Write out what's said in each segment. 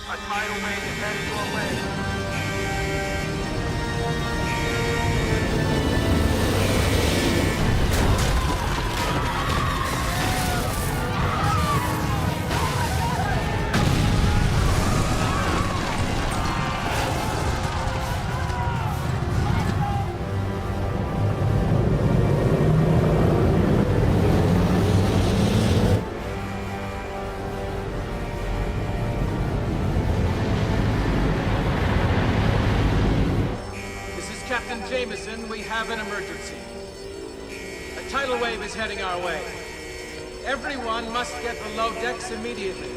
A tidal wave is heading your way. Jameson, we have an emergency. A tidal wave is heading our way. Everyone must get below decks immediately.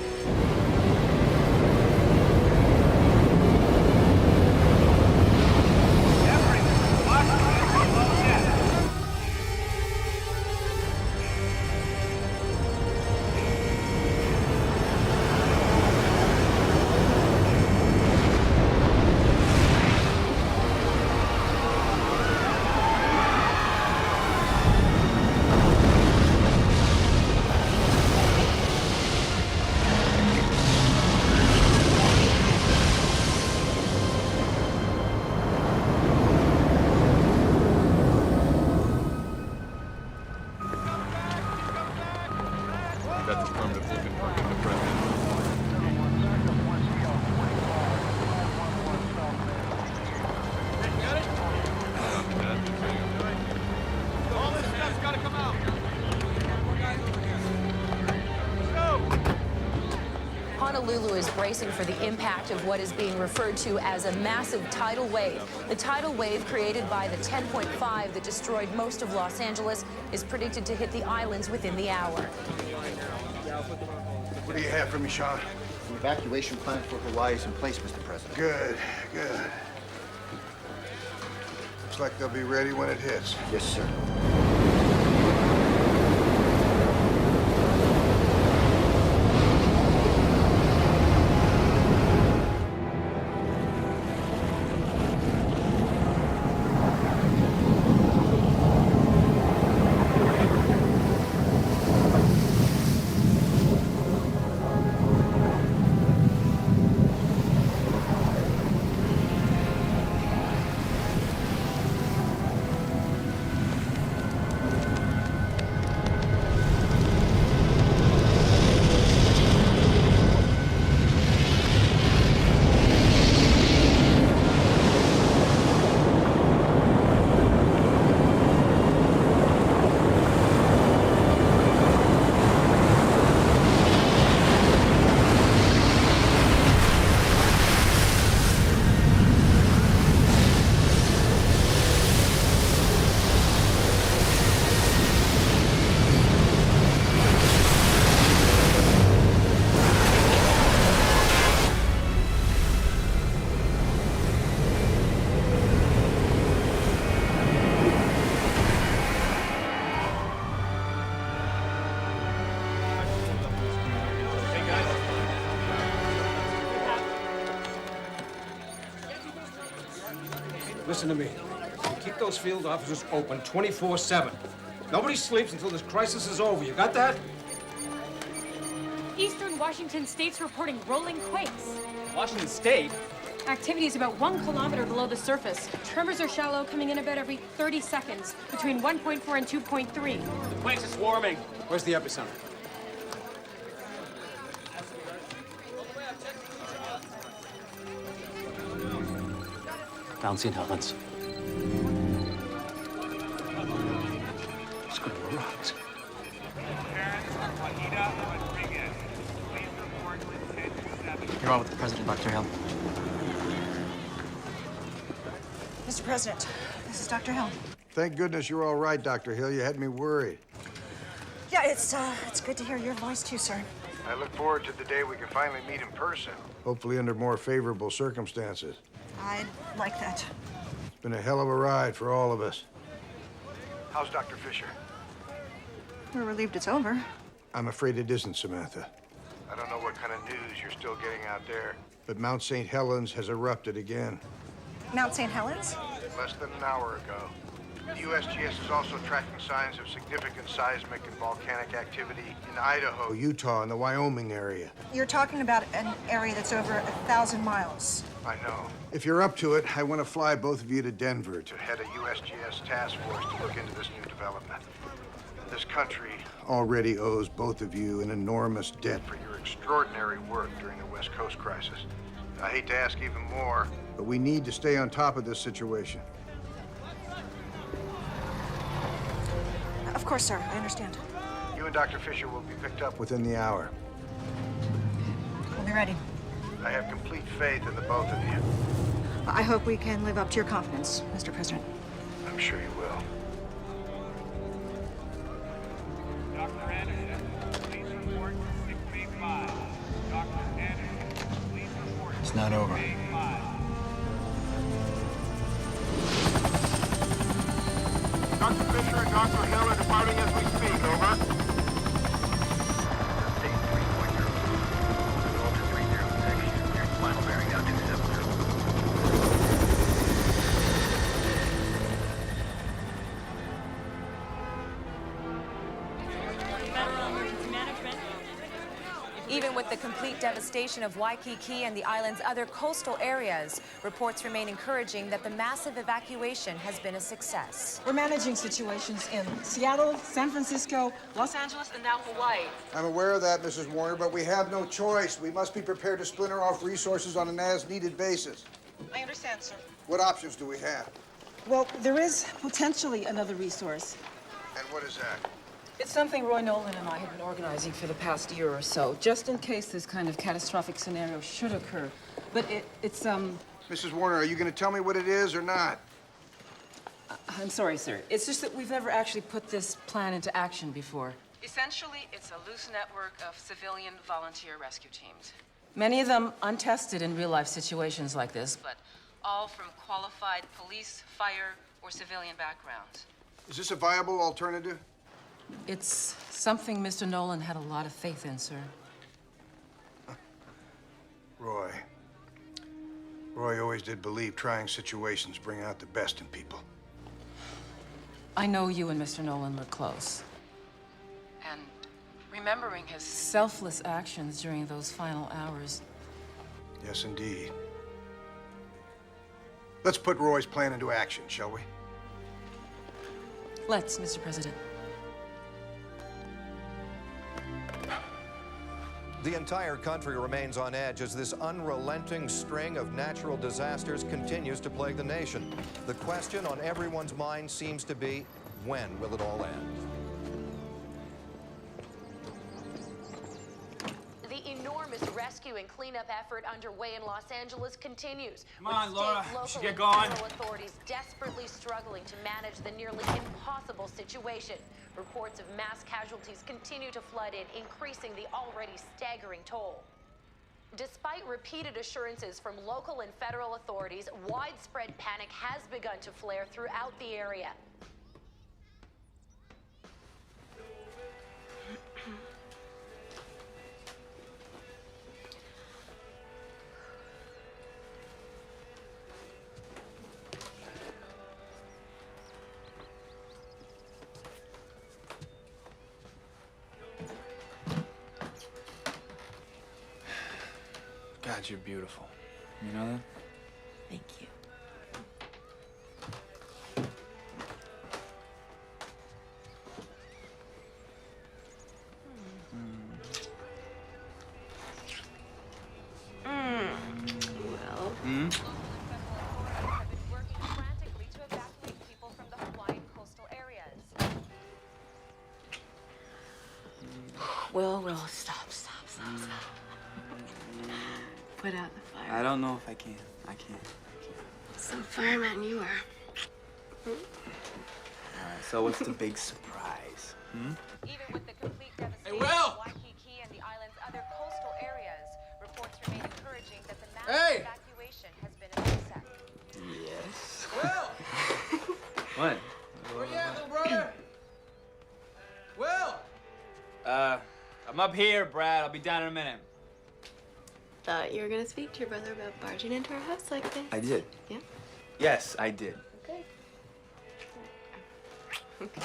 Honolulu is bracing for the impact of what is being referred to as a massive tidal wave. The tidal wave created by the 10.5 that destroyed most of Los Angeles is predicted to hit the islands within the hour. What do you have for me, Sean? The evacuation plan for Hawaii is in place, Mr. President. Good, good. Looks like they'll be ready when it hits. Yes, sir. Listen to me. We keep those field offices open 24/7. Nobody sleeps until this crisis is over. You got that? Eastern Washington State's reporting rolling quakes. Washington State? Activity is about 1 kilometer below the surface. Tremors are shallow, coming in about every 30 seconds, between 1.4 and 2.3. The place is swarming. Where's the epicenter? Down St. Helens. Let's go to the rocks. You're on with the President, Dr. Hill. Mr. President, this is Dr. Hill. Thank goodness you're all right, Dr. Hill. You had me worried. Yeah, it's good to hear your voice too, sir. I look forward to the day we can finally meet in person. Hopefully under more favorable circumstances. I'd like that. It's been a hell of a ride for all of us. How's Dr. Fisher? We're relieved it's over. I'm afraid it isn't, Samantha. I don't know what kind of news you're still getting out there, but Mount St. Helens has erupted again. Mount St. Helens? Less than an hour ago. The USGS is also tracking signs of significant seismic and volcanic activity in Idaho, Utah, and the Wyoming area. You're talking about an area that's over 1,000 miles. I know. If you're up to it, I want to fly both of you to Denver to head a USGS task force to look into this new development. This country already owes both of you an enormous debt for your extraordinary work during the West Coast crisis. I hate to ask even more, but we need to stay on top of this situation. Of course, sir. I understand. You and Dr. Fisher will be picked up within the hour. We'll be ready. I have complete faith in the both of you. I hope we can live up to your confidence, Mr. President. I'm sure you will. Dr. Anderson, please report to 685. Dr. Anderson, please report to It's not over. 685. Dr. Fisher and Dr. Hill are departing as we speak, over. Even with the complete devastation of Waikiki and the island's other coastal areas, reports remain encouraging that the massive evacuation has been a success. We're managing situations in Seattle, San Francisco, Los Angeles, and now Hawaii. I'm aware of that, Mrs. Warner, but we have no choice. We must be prepared to splinter off resources on an as-needed basis. I understand, sir. What options do we have? Well, there is potentially another resource. And what is that? It's something Roy Nolan and I have been organizing for the past year or so, just in case this kind of catastrophic scenario should occur. But it's Mrs. Warner, are you going to tell me what it is or not? I'm sorry, sir. It's just that we've never actually put this plan into action before. Essentially, it's a loose network of civilian volunteer rescue teams. Many of them untested in real-life situations like this, but all from qualified police, fire, or civilian backgrounds. Is this a viable alternative? It's something Mr. Nolan had a lot of faith in, sir. Roy always did believe trying situations bring out the best in people. I know you and Mr. Nolan were close. And remembering his selfless actions during those final hours. Yes, indeed. Let's put Roy's plan into action, shall we? Let's, Mr. President. The entire country remains on edge as this unrelenting string of natural disasters continues to plague the nation. The question on everyone's mind seems to be, when will it all end? The enormous rescue and cleanup effort underway in Los Angeles continues. Come on, with Laura, state, we local, should get and going. federal authorities desperately struggling to manage the nearly impossible situation. Reports of mass casualties continue to flood in, increasing the already staggering toll. Despite repeated assurances from local and federal authorities, widespread panic has begun to flare throughout the area. God, you're beautiful. You know that? Thank you. Well. Have been working frantically to evacuate people from the Hawaiian coastal areas. Will, stop. Put out the fire. I don't know if I can. I can't. Some fireman you are. All right, so what's the big surprise? Hmm? Even with the complete devastation Will! of Waikiki and the island's other coastal areas, reports remain encouraging that the massive Hey! evacuation has been a success. Yes. Will! What? Where you at, little brother? Will! I'm up here, Brad. I'll be down in a minute. Thought you were gonna speak to your brother about barging into our house like this. I did. Yeah? Yes, I did. Okay. We're getting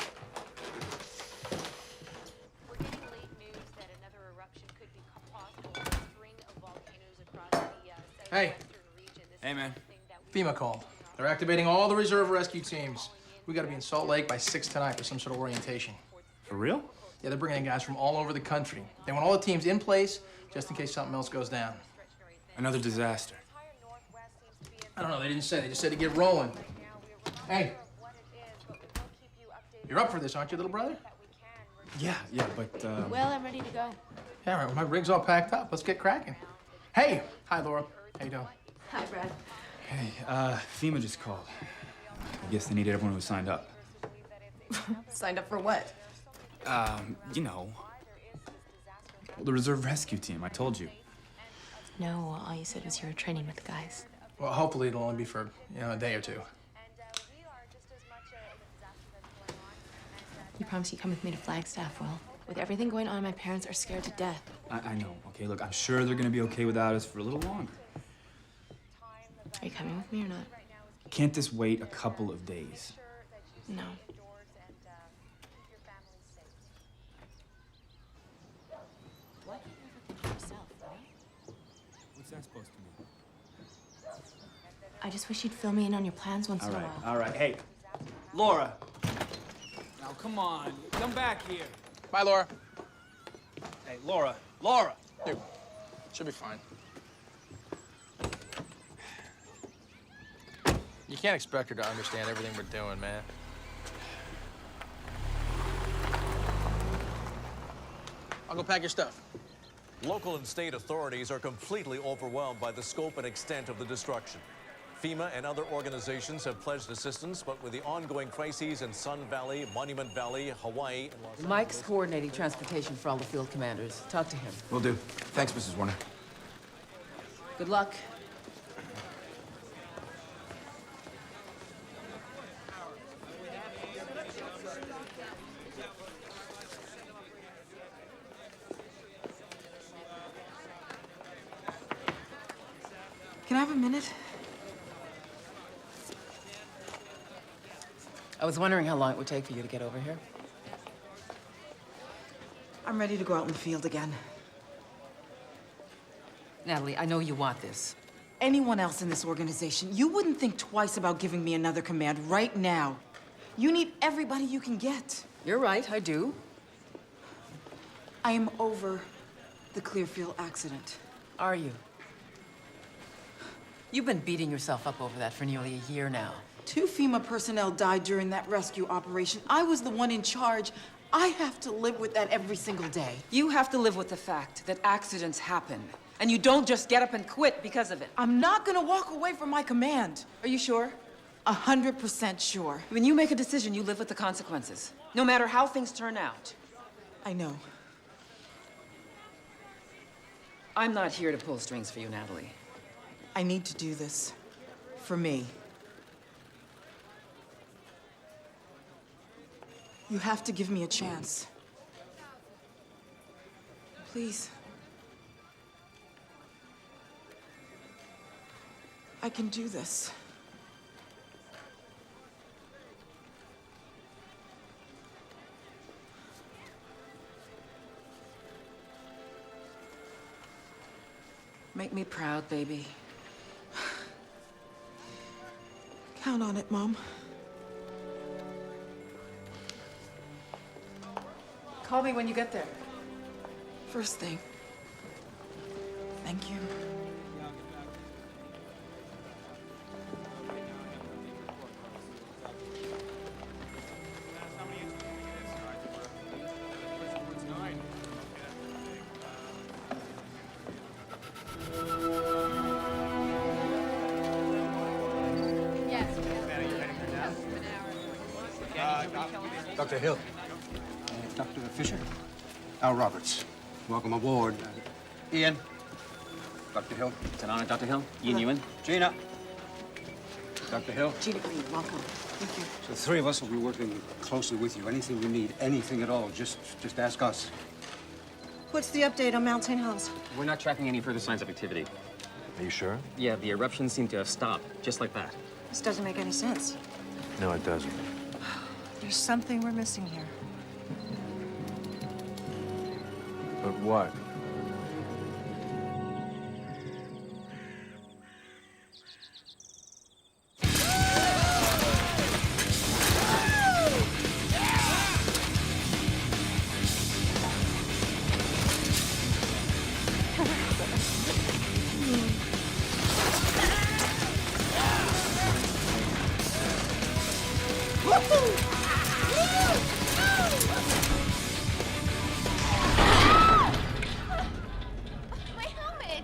late news that another eruption could be possible in a string of volcanoes across the southwestern region. Hey, man. FEMA called. They're activating all the reserve rescue teams. We gotta be in Salt Lake by 6 tonight for some sort of orientation. For real? Yeah, they're bringing in guys from all over the country. They want all the teams in place just in case something else goes down. Another disaster. I don't know, they didn't say. They just said to get rolling. Hey. You're up for this, aren't you, little brother? Yeah, but, Well, I'm ready to go. Yeah, all right, well, my rig's all packed up. Let's get cracking. Hey! Hi, Laura. How you doing? Hi, Brad. Hey, FEMA just called. I guess they needed everyone who signed up. Signed up for what? You know. The reserve rescue team, I told you. No, all you said was you were training with the guys. Well, hopefully it'll only be for, a day or two. You promise you come with me to Flagstaff, Will? With everything going on, my parents are scared to death. I know. Okay, look, I'm sure they're gonna be okay without us for a little longer. Are you coming with me or not? Can't this wait a couple of days? No. What's that supposed to mean? I just wish you'd fill me in on your plans once in a while. All right. Hey, Laura. Now, come on. Come back here. Bye, Laura. Hey, Laura. Laura! Dude, should be fine. You can't expect her to understand everything we're doing, man. I'll go pack your stuff. Local and state authorities are completely overwhelmed by the scope and extent of the destruction. FEMA and other organizations have pledged assistance, but with the ongoing crises in Sun Valley, Monument Valley, Hawaii, and Los Mike's coordinating transportation for all the field commanders. Talk to him. Will do. Thanks, Mrs. Warner. Good luck. Can I have a minute? I was wondering how long it would take for you to get over here. I'm ready to go out in the field again. Natalie, I know you want this. Anyone else in this organization, you wouldn't think twice about giving me another command right now. You need everybody you can get. You're right, I do. I am over the Clearfield accident. Are you? You've been beating yourself up over that for nearly a year now. 2 FEMA personnel died during that rescue operation. I was the one in charge. I have to live with that every single day. You have to live with the fact that accidents happen. And you don't just get up and quit because of it. I'm not gonna walk away from my command. Are you sure? 100% sure. When you make a decision, you live with the consequences. No matter how things turn out. I know. I'm not here to pull strings for you, Natalie. I need to do this. For me. You have to give me a chance. Please. I can do this. Make me proud, baby. Count on it, Mom. Call me when you get there. First thing. Thank you. Dr. Hill. Dr. Fisher. Al Roberts. Welcome aboard. Ian. Dr. Hill. It's an honor, Dr. Hill. Ian Ewan. Gina. Dr. Hill. Gina Green, welcome. Thank you. So the 3 of us will be working closely with you. Anything you need, anything at all, just ask us. What's the update on Mount St. Helens? We're not tracking any further signs of activity. Are you sure? Yeah, the eruptions seem to have stopped, just like that. This doesn't make any sense. No, it doesn't. There's something we're missing here. But what? My helmet!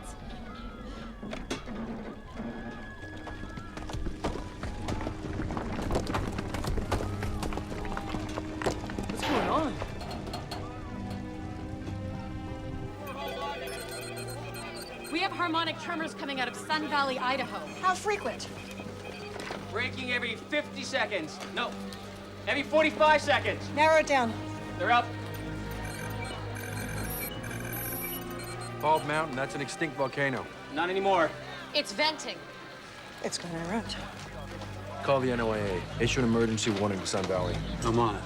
What's going on? We have harmonic tremors coming out of Sun Valley, Idaho. How frequent? Breaking every 50 seconds. No, every 45 seconds. Narrow it down. They're up. Bald Mountain, that's an extinct volcano. Not anymore. It's venting. It's gonna erupt. Call the NOAA. Issue an emergency warning to Sun Valley. I'm on it.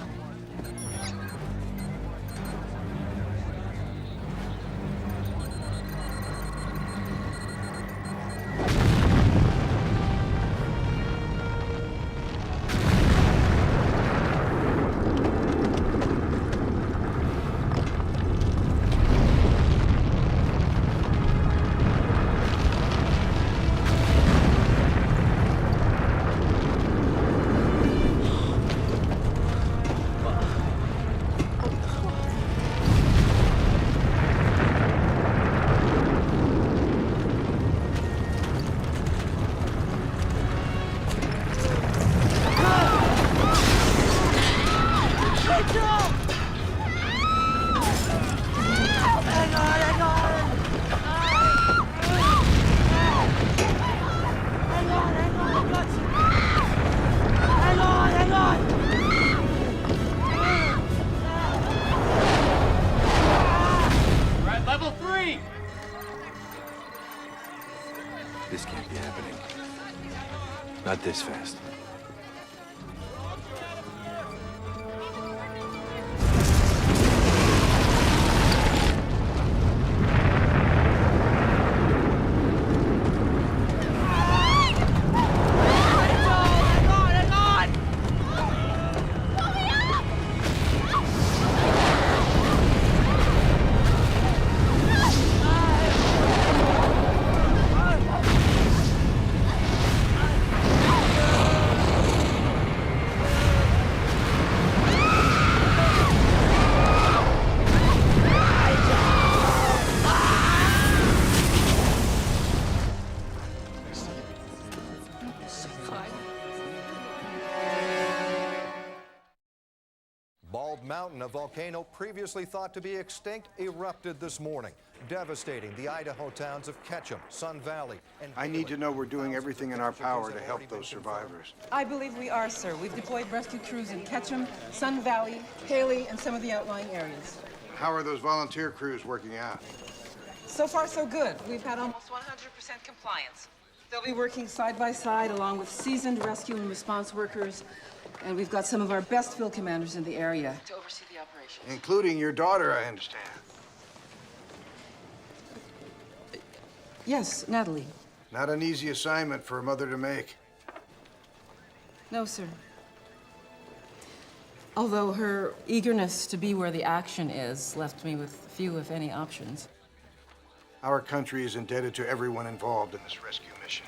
We're at level 3. This can't be happening. Not this fast. Bald Mountain, a volcano previously thought to be extinct, erupted this morning, devastating the Idaho towns of Ketchum, Sun Valley, and I need to know we're doing everything in our power to help those survivors. I believe we are, sir. We've deployed rescue crews in Ketchum, Sun Valley, Haley, and some of the outlying areas. How are those volunteer crews working out? So far, so good. We've had almost 100% compliance. They'll be working side by side along with seasoned rescue and response workers, and we've got some of our best field commanders in the area to oversee the operation. Including your daughter, I understand. Yes, Natalie. Not an easy assignment for a mother to make. No, sir. Although her eagerness to be where the action is left me with few, if any, options. Our country is indebted to everyone involved in this rescue mission.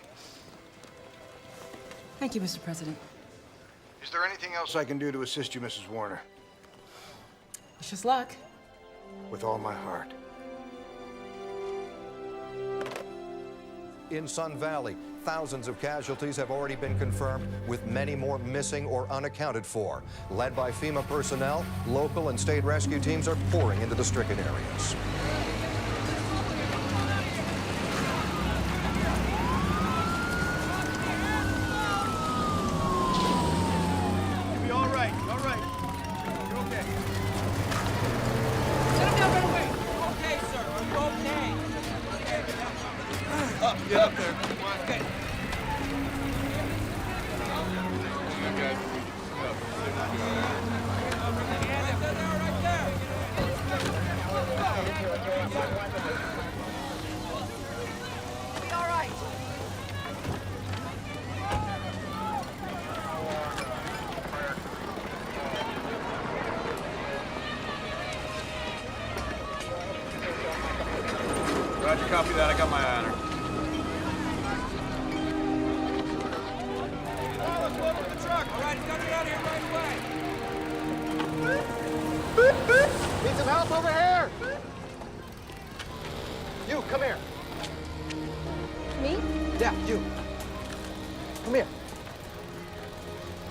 Thank you, Mr. President. Is there anything else I can do to assist you, Mrs. Warner? Wish us luck. With all my heart. in Sun Valley, thousands of casualties have already been confirmed, with many more missing or unaccounted for. Led by FEMA personnel, local and state rescue teams are pouring into the stricken areas. You'll be all right. All right. You're okay. Sit him down right away. Okay, sir. Are you okay? Up. Get up there. Come on. Okay. Good, guys. Up. Be all right. Roger, copy that. I got my eye on her. The truck. All right, he's got to get out of here right away. Need some help over here! You, come here. Me? Yeah, you. Come here.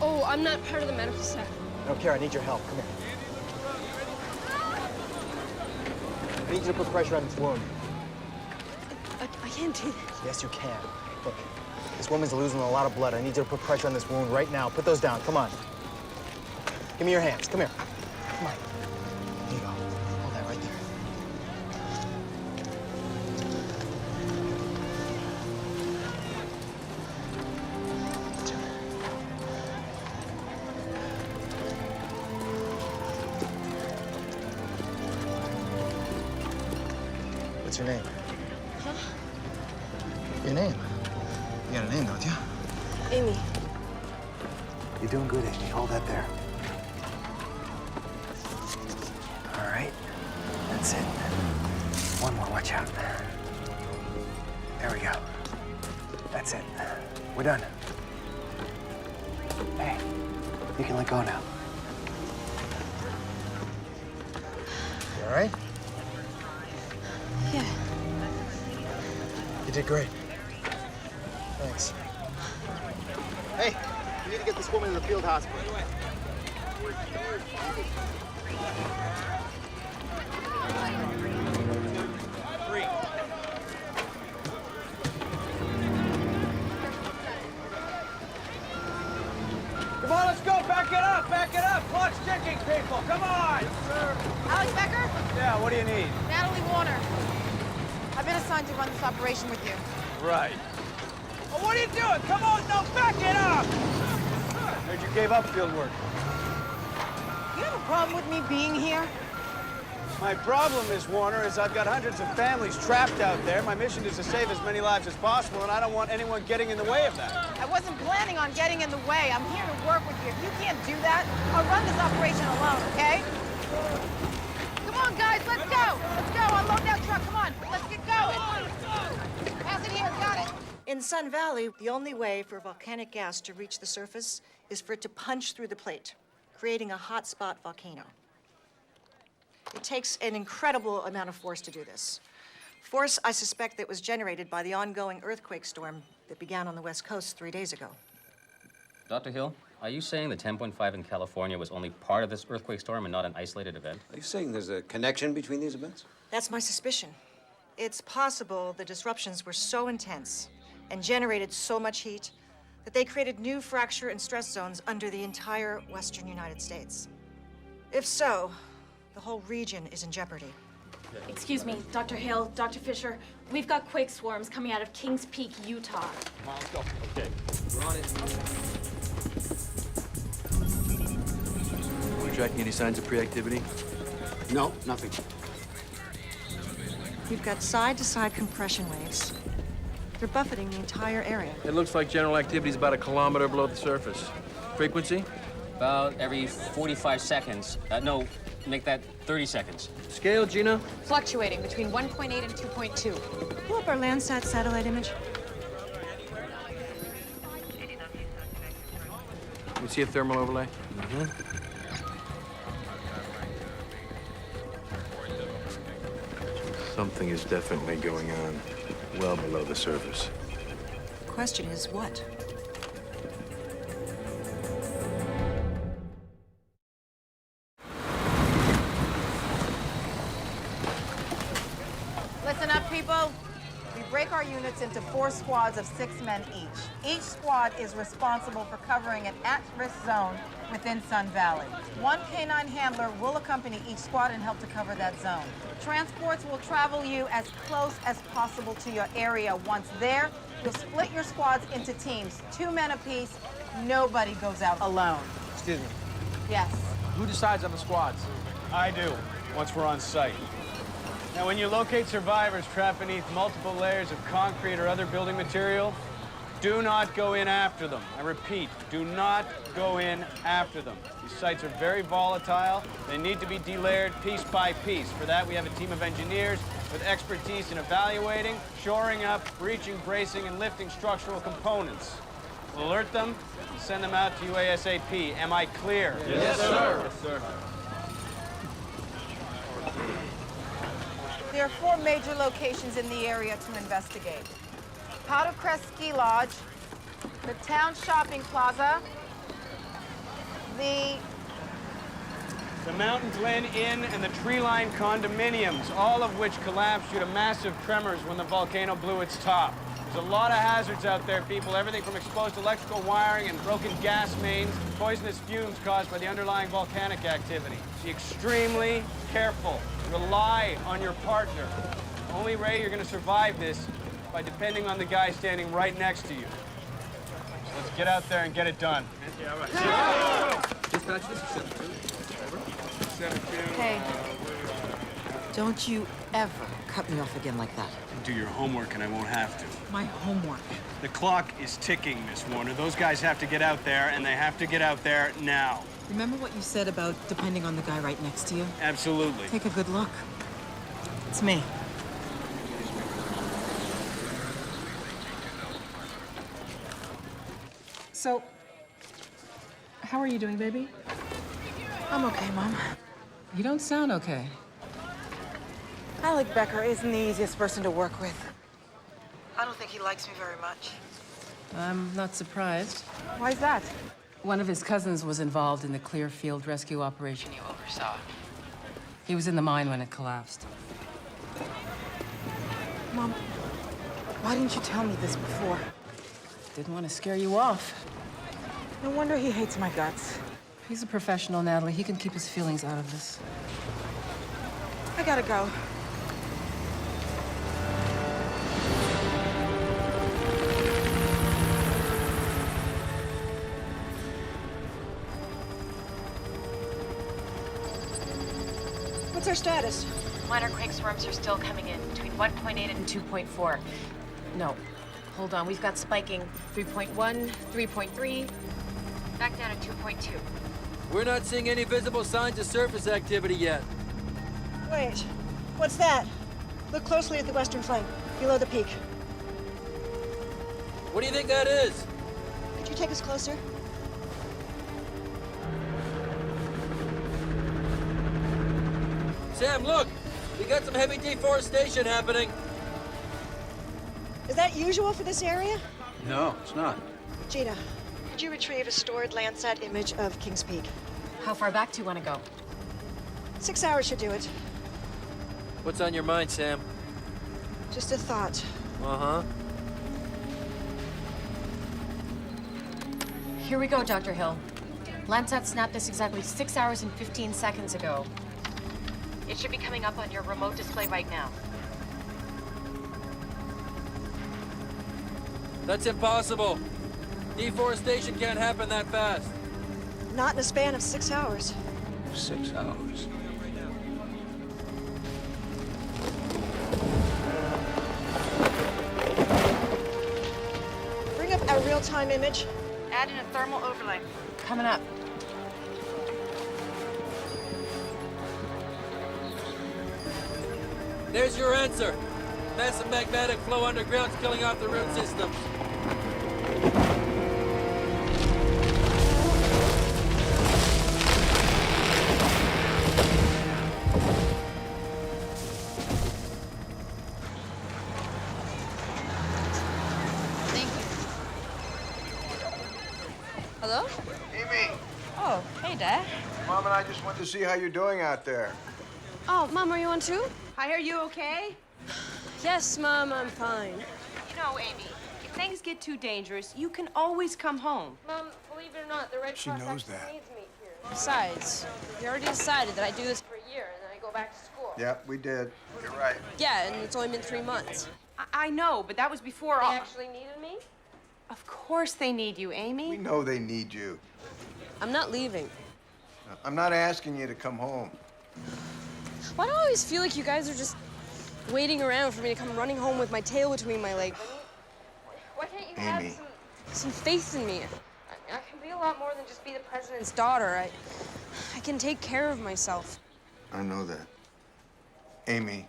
Oh, I'm not part of the medical staff. I don't care, I need your help. Come here. I need you to put pressure on this wound. I can't do this. Yes, you can. Look, this woman's losing a lot of blood. I need you to put pressure on this wound right now. Put those down, come on. Give me your hands, come here. Come on. There you go. Hold that right there. What's your name? Huh? Your name? You got a name, don't you? Amy. You're doing good, Amy. Hold that there. All right. That's it. One more. Watch out. There we go. That's it. We're done. Hey, you can let go now. You all right? Yeah. You did great. Thanks. Hey, we need to get this woman to the field hospital. Come on, let's go. Back it up. Back it up. Clock's ticking, people. Come on. Alex Becker? Yeah, what do you need? Natalie Warner. I've been assigned to run this operation with you. Right. Well, what are you doing? Come on, no, back it up! Heard you gave up field work. You have a problem with me being here? My problem is, Warner, is I've got hundreds of families trapped out there. My mission is to save as many lives as possible, and I don't want anyone getting in the way of that. I wasn't planning on getting in the way. I'm here to work with you. If you can't do that, I'll run this operation alone, okay? Come on, guys, let's go. Let's go. Unload that truck. Come on. Let's get going. Pass it here. Got it. In Sun Valley, the only way for volcanic gas to reach the surface is for it to punch through the plate, creating a hotspot volcano. It takes an incredible amount of force to do this. Force, I suspect, that was generated by the ongoing earthquake storm that began on the West Coast 3 days ago. Dr. Hill, are you saying the 10.5 in California was only part of this earthquake storm and not an isolated event? Are you saying there's a connection between these events? That's my suspicion. It's possible the disruptions were so intense and generated so much heat that they created new fracture and stress zones under the entire western United States. If so, the whole region is in jeopardy. Excuse me, Dr. Hill, Dr. Fisher. We've got quake swarms coming out of Kings Peak, Utah. Come on, let's go. Okay. We're on it. Are we tracking any signs of pre-activity? No, nothing. We've got side-to-side compression waves. They're buffeting the entire area. It looks like general activity is about 1 kilometer below the surface. Frequency? About every 45 seconds. No, make that 30 seconds. Scale, Gina? Fluctuating between 1.8 and 2.2. Pull up our Landsat satellite image. We see a thermal overlay? Mm-hmm. Something is definitely going on well below the surface. The question is, what? Listen up, people. We break our units into 4 squads of 6 men each. Each squad is responsible for covering an at-risk zone within Sun Valley. 1 canine handler will accompany each squad and help to cover that zone. Transports will travel you as close as possible to your area. Once there, you'll split your squads into teams, 2 men apiece. Nobody goes out alone. Excuse me. Yes. Who decides on the squads? I do, once we're on site. Now, when you locate survivors trapped beneath multiple layers of concrete or other building material, do not go in after them. I repeat, do not go in after them. These sites are very volatile. They need to be delayered piece by piece. For that, we have a team of engineers with expertise in evaluating, shoring up, breaching, bracing, and lifting structural components. We'll alert them and send them out to you ASAP. Am I clear? Yes, sir. Yes, sir. There are 4 major locations in the area to investigate. Powder Crest Ski Lodge, the Town Shopping Plaza, the Mountain Glen Inn and the Tree Line condominiums, all of which collapsed due to massive tremors when the volcano blew its top. There's a lot of hazards out there, people. Everything from exposed electrical wiring and broken gas mains, poisonous fumes caused by the underlying volcanic activity. Be extremely careful. Rely on your partner. The only way you're going to survive this is by depending on the guy standing right next to you. So let's get out there and get it done. Yeah, all right. Dispatch, this is 72. Hey, don't you ever cut me off again like that. Do your homework and I won't have to. My homework. The clock is ticking, Miss Warner. Those guys have to get out there, and they have to get out there now. Remember what you said about depending on the guy right next to you? Absolutely. Take a good look. It's me. So, how are you doing, baby? I'm okay, Mom. You don't sound okay. Alec Becker isn't the easiest person to work with. I don't think he likes me very much. I'm not surprised. Why is that? One of his cousins was involved in the Clearfield rescue operation you oversaw. He was in the mine when it collapsed. Mom, why didn't you tell me this before? Didn't want to scare you off. No wonder he hates my guts. He's a professional, Natalie. He can keep his feelings out of this. I gotta go. What's our status? Minor quake swarms are still coming in between 1.8 and 2.4. No, hold on. We've got spiking 3.1, 3.3, back down to 2.2. We're not seeing any visible signs of surface activity yet. Wait, what's that? Look closely at the western flank, below the peak. What do you think that is? Could you take us closer? Sam, look! We got some heavy deforestation happening. Is that usual for this area? No, it's not. Gina, could you retrieve a stored Landsat image of Kings Peak? How far back do you want to go? 6 hours should do it. What's on your mind, Sam? Just a thought. Uh-huh. Here we go, Dr. Hill. Landsat snapped this exactly 6 hours and 15 seconds ago. It should be coming up on your remote display right now. That's impossible. Deforestation can't happen that fast. Not in a span of 6 hours. 6 hours. Bring up a real-time image. Add in a thermal overlay. Coming up. There's your answer. Massive magnetic flow underground's killing off the root systems. Thank you. Hello? Amy, Oh, hey, Dad. Mom and I just wanted to see how you're doing out there. Oh, Mom, are you on too? Hi, are you okay? Yes, Mom, I'm fine. You know, Amy, if things get too dangerous, you can always come home. Mom, believe it or not, the Red She Cross knows actually that. needs me here. Besides, we already decided that I do this for a year and then I go back to school. Yep, we did. You're right. Yeah, and it's only been 3 months. I know, but that was before They all. actually needed me? Of course they need you, Amy. We know they need you. I'm not leaving. I'm not asking you to come home. Why do I always feel like you guys are just waiting around for me to come running home with my tail between my legs? Why can't you Amy. have some faith in me? I can be a lot more than just be the president's daughter. I can take care of myself. I know that. Amy,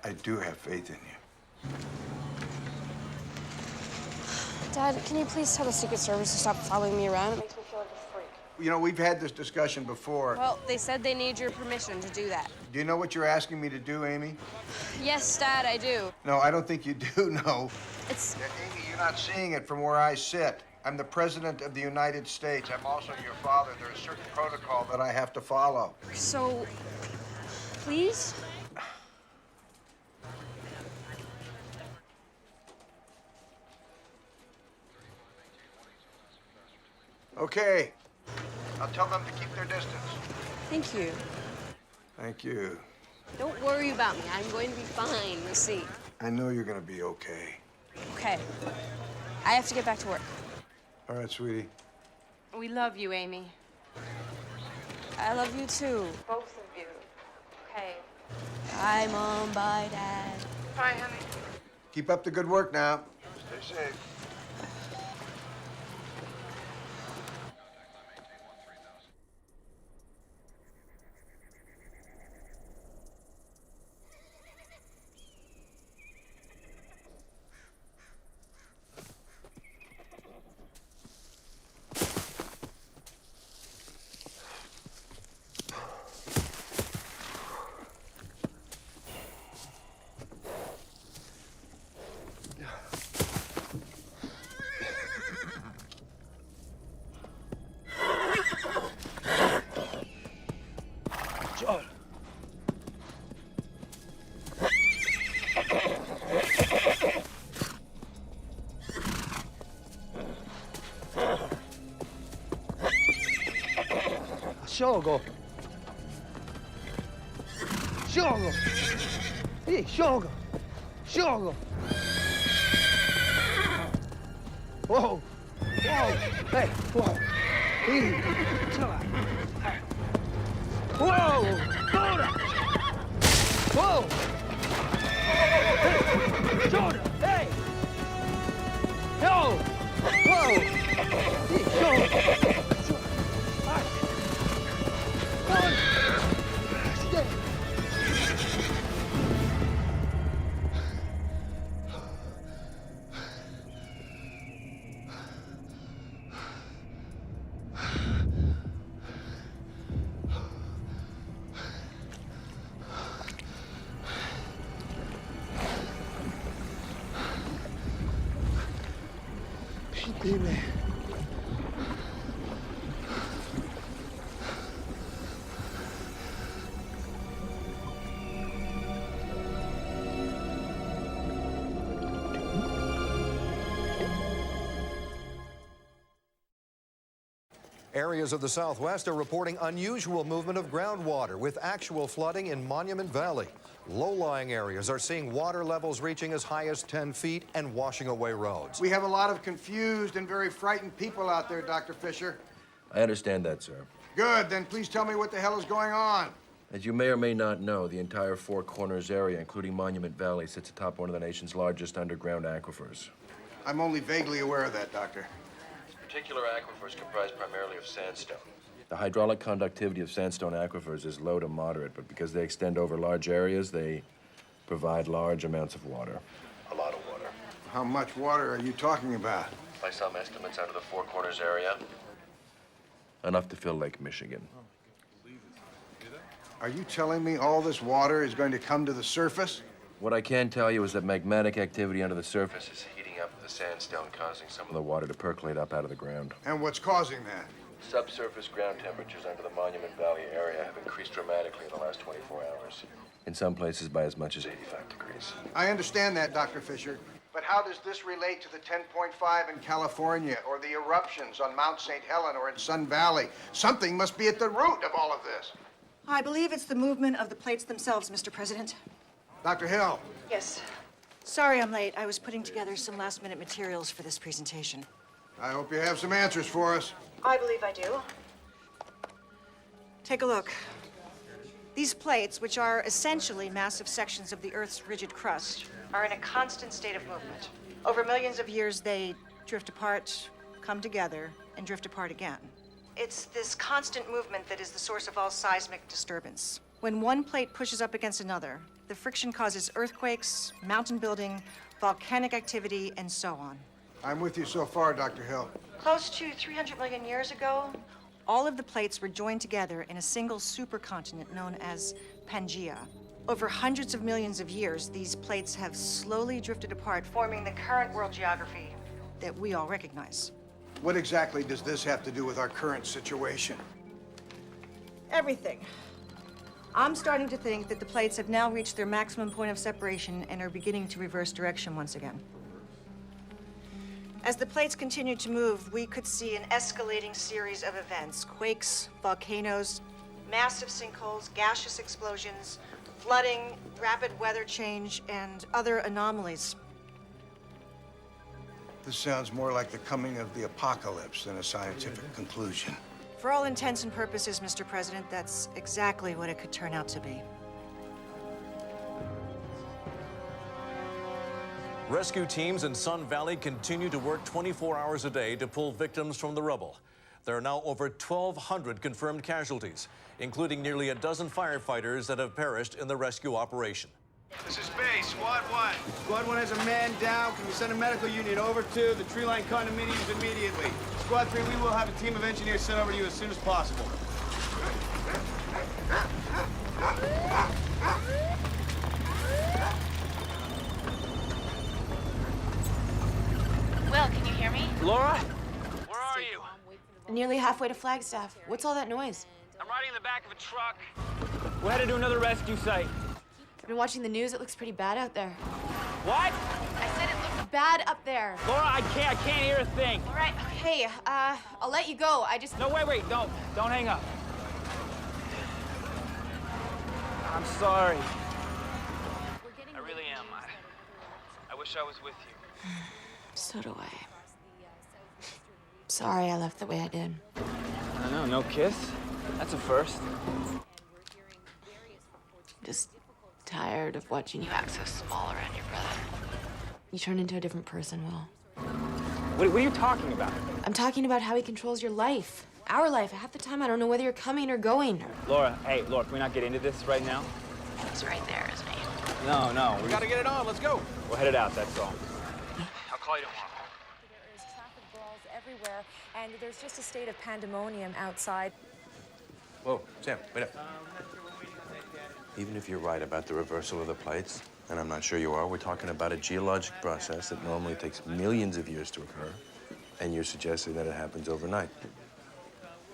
I do have faith in you. Dad, can you please tell the Secret Service to stop following me around? It makes me feel like a freak. You know, we've had this discussion before. Well, they said they need your permission to do that. Do you know what you're asking me to do, Amy? Yes, Dad, I do. No, I don't think you do know. It's... Amy, you're not seeing it from where I sit. I'm the President of the United States. I'm also your father. There's a certain protocol that I have to follow. So, please? Okay. I'll tell them to keep their distance. Thank you. Thank you. Don't worry about me. I'm going to be fine. You'll see. I know you're gonna be okay. Okay. I have to get back to work. All right, sweetie. We love you, Amy. I love you, too. Both of you. Okay. Bye, Mom. Bye, Dad. Bye, honey. Keep up the good work now. Stay safe. John. Sciolgo. Sciolgo. Ehi, sciolgo. Sciolgo. Whoa. Whoa. Hey, whoa. Ehi, ce l'ha. Whoa! Jonah! Whoa! Hey! Jonah! Hey! Yo! Whoa! Hey, Jonah! Stay! Dime. Areas of the Southwest are reporting unusual movement of groundwater with actual flooding in Monument Valley. Low-lying areas are seeing water levels reaching as high as 10 feet and washing away roads. We have a lot of confused and very frightened people out there, Dr. Fisher. I understand that, sir. Good, then please tell me what the hell is going on. As you may or may not know, the entire Four Corners area, including Monument Valley, sits atop one of the nation's largest underground aquifers. I'm only vaguely aware of that, Doctor. Particular aquifers comprise primarily of sandstone. The hydraulic conductivity of sandstone aquifers is low to moderate, but because they extend over large areas, they provide large amounts of water. A lot of water. How much water are you talking about? By some estimates, out of the Four Corners area, enough to fill Lake Michigan. Are you telling me all this water is going to come to the surface? What I can tell you is that magmatic activity under the surface is heating up the sandstone, causing some of the water to percolate up out of the ground. And what's causing that? Subsurface ground temperatures under the Monument Valley area have increased dramatically in the last 24 hours. In some places by as much as 85 degrees. I understand that, Dr. Fisher. But how does this relate to the 10.5 in California or the eruptions on Mount St. Helena or in Sun Valley? Something must be at the root of all of this. I believe it's the movement of the plates themselves, Mr. President. Dr. Hill. Yes. Sorry I'm late. I was putting together some last-minute materials for this presentation. I hope you have some answers for us. I believe I do. Take a look. These plates, which are essentially massive sections of the Earth's rigid crust, are in a constant state of movement. Over millions of years, they drift apart, come together, and drift apart again. It's this constant movement that is the source of all seismic disturbance. When one plate pushes up against another, the friction causes earthquakes, mountain building, volcanic activity, and so on. I'm with you so far, Dr. Hill. Close to 300 million years ago, all of the plates were joined together in a single supercontinent known as Pangaea. Over hundreds of millions of years, these plates have slowly drifted apart, forming the current world geography that we all recognize. What exactly does this have to do with our current situation? Everything. I'm starting to think that the plates have now reached their maximum point of separation and are beginning to reverse direction once again. As the plates continue to move, we could see an escalating series of events: quakes, volcanoes, massive sinkholes, gaseous explosions, flooding, rapid weather change, and other anomalies. This sounds more like the coming of the apocalypse than a scientific conclusion. For all intents and purposes, Mr. President, that's exactly what it could turn out to be. Rescue teams in Sun Valley continue to work 24 hours a day to pull victims from the rubble. There are now over 1,200 confirmed casualties, including nearly a dozen firefighters that have perished in the rescue operation. This is base, Squad 1. Squad 1 has a man down. Can we send a medical unit over to the Tree Line condominiums immediately? Squad 3, we will have a team of engineers sent over to you as soon as possible. Will, can you hear me? Laura? Where are you? Nearly halfway to Flagstaff. What's all that noise? I'm riding in the back of a truck. We're headed to another rescue site. I've been watching the news. It looks pretty bad out there. What? I said it looks bad up there. Laura, I can't hear a thing. All right, okay, I'll let you go. I just... No, wait, don't hang up. I'm sorry. I really am. I wish I was with you. So do I. Sorry I left the way I did. I know, no kiss? That's a first. Just tired of watching you act so small around your brother. You turn into a different person, Will. What are you talking about? I'm talking about how he controls your life. Our life. Half the time I don't know whether you're coming or going. Laura, can we not get into this right now? He's right there, isn't he? No. We gotta get it on. Let's go. We're headed out, that's all. I'll call you tomorrow. There's traffic brawls everywhere, and there's just a state of pandemonium outside. Whoa, Sam, wait up. Even if you're right about the reversal of the plates, and I'm not sure you are, we're talking about a geologic process that normally takes millions of years to occur, and you're suggesting that it happens overnight,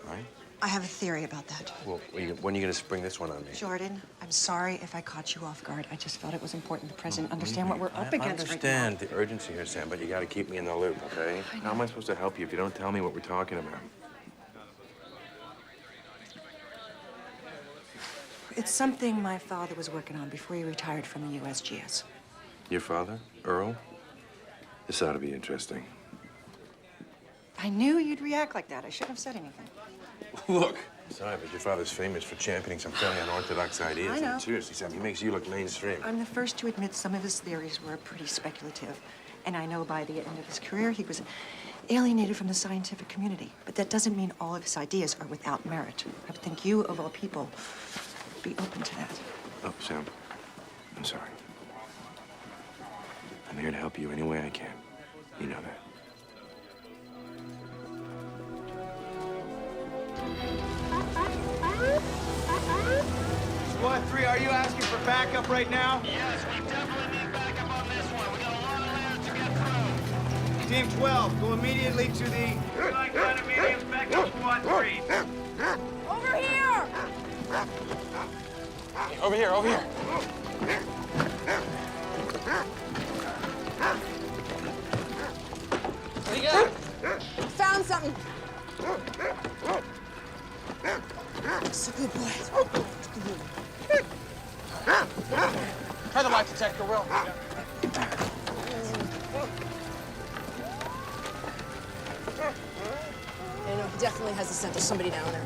right? I have a theory about that. Well, when are you going to spring this one on me? Jordan, I'm sorry if I caught you off guard. I just felt it was important the president understand what we're up against I understand the urgency here, Sam, but you got to keep me in the loop, okay? How am I supposed to help you if you don't tell me what we're talking about? It's something my father was working on before he retired from the USGS. Your father, Earl? This ought to be interesting. I knew you'd react like that. I shouldn't have said anything. Look. Sorry, but your father's famous for championing some fairly unorthodox ideas. I know. And seriously, Sam, he makes you look mainstream. I'm the first to admit some of his theories were pretty speculative. And I know by the end of his career, he was alienated from the scientific community. But that doesn't mean all of his ideas are without merit. I would think you, of all people, would be open to that. Oh, Sam, I'm sorry. I'm here to help you any way I can. You know that. Squad 3, are you asking for backup right now? Yes, we definitely need backup on this one. We got a lot of layers to get through. Team 12, go immediately to the... Tree Line condominiums, backup Squad 3. Over here! Over here, over here. What do you got? Found something. It's a good boy. Try the light detector, Will. I know, he definitely has the scent of somebody down there.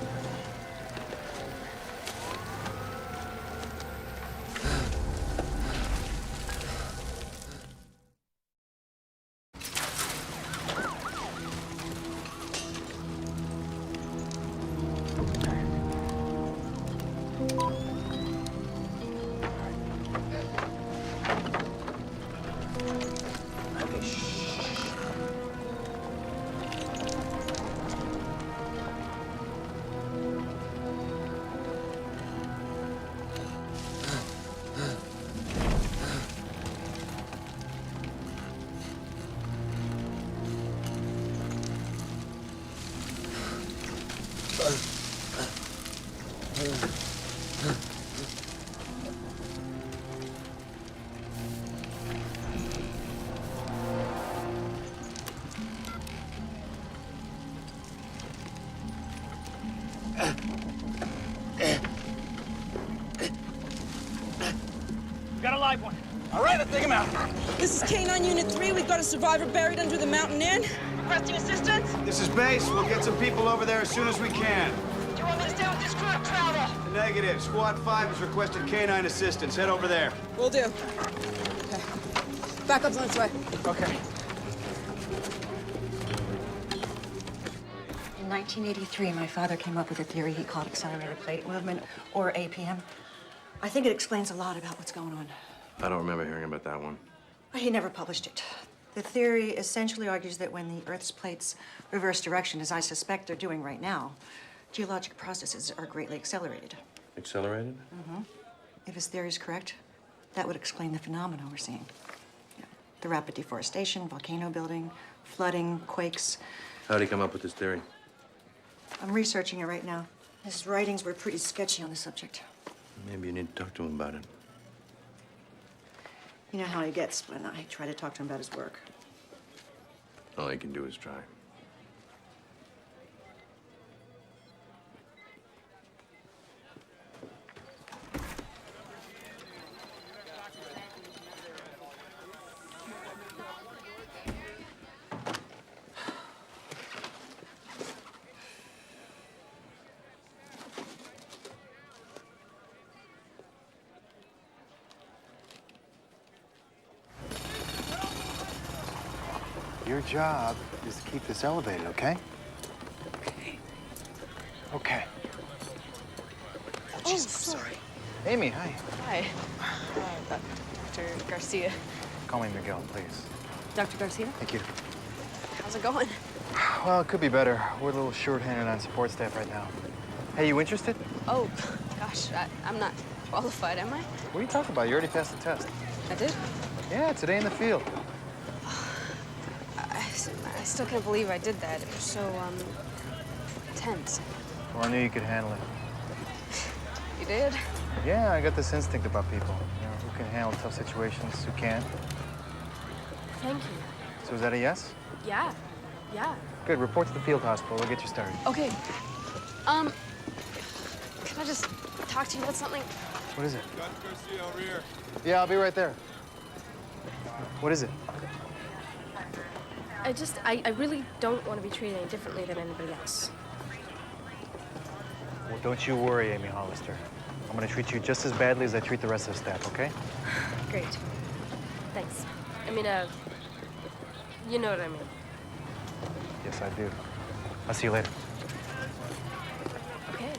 Got a live one. All right, let's take him out. This is K9 Unit 3. We've got a survivor buried under the mountain inn. Requesting assistance? This is base. We'll get some people over there as soon as we can. Do you want me to stay with this crew or travel? Negative. Squad 5 has requested K9 assistance. Head over there. Will do. Okay. Backup's on its way. Okay. In 1983, my father came up with a theory he called accelerated plate movement, or APM. I think it explains a lot about what's going on. I don't remember hearing about that one. He never published it. The theory essentially argues that when the Earth's plates reverse direction, as I suspect they're doing right now, geologic processes are greatly accelerated. Accelerated? Mm-hmm. If his theory is correct, that would explain the phenomena we're seeing. Yeah. The rapid deforestation, volcano building, flooding, quakes. How'd he come up with this theory? I'm researching it right now. His writings were pretty sketchy on the subject. Maybe you need to talk to him about it. You know how he gets when I try to talk to him about his work. All he can do is try. Your job is to keep this elevated, okay? Okay. Oh, jeez, I'm sorry. Amy, hi. Hi. Dr. Garcia. Call me Miguel, please. Dr. Garcia? Thank you. How's it going? Well, it could be better. We're a little short-handed on support staff right now. Hey, you interested? Oh, gosh, I'm not qualified, am I? What are you talking about? You already passed the test. I did? Yeah, today in the field. I still can't believe I did that. It was so, tense. Well, I knew you could handle it. You did? Yeah, I got this instinct about people. You know, who can handle tough situations, who can't. Thank you. So is that a yes? Yeah. Yeah. Good. Report to the field hospital. We'll get you started. Okay. Can I just talk to you about something? What is it? Dr. Garcia, over here. Yeah, I'll be right there. What is it? I really don't want to be treated any differently than anybody else. Well, don't you worry, Amy Hollister. I'm going to treat you just as badly as I treat the rest of the staff, okay? Great. Thanks. I mean, you know what I mean. Yes, I do. I'll see you later. Okay.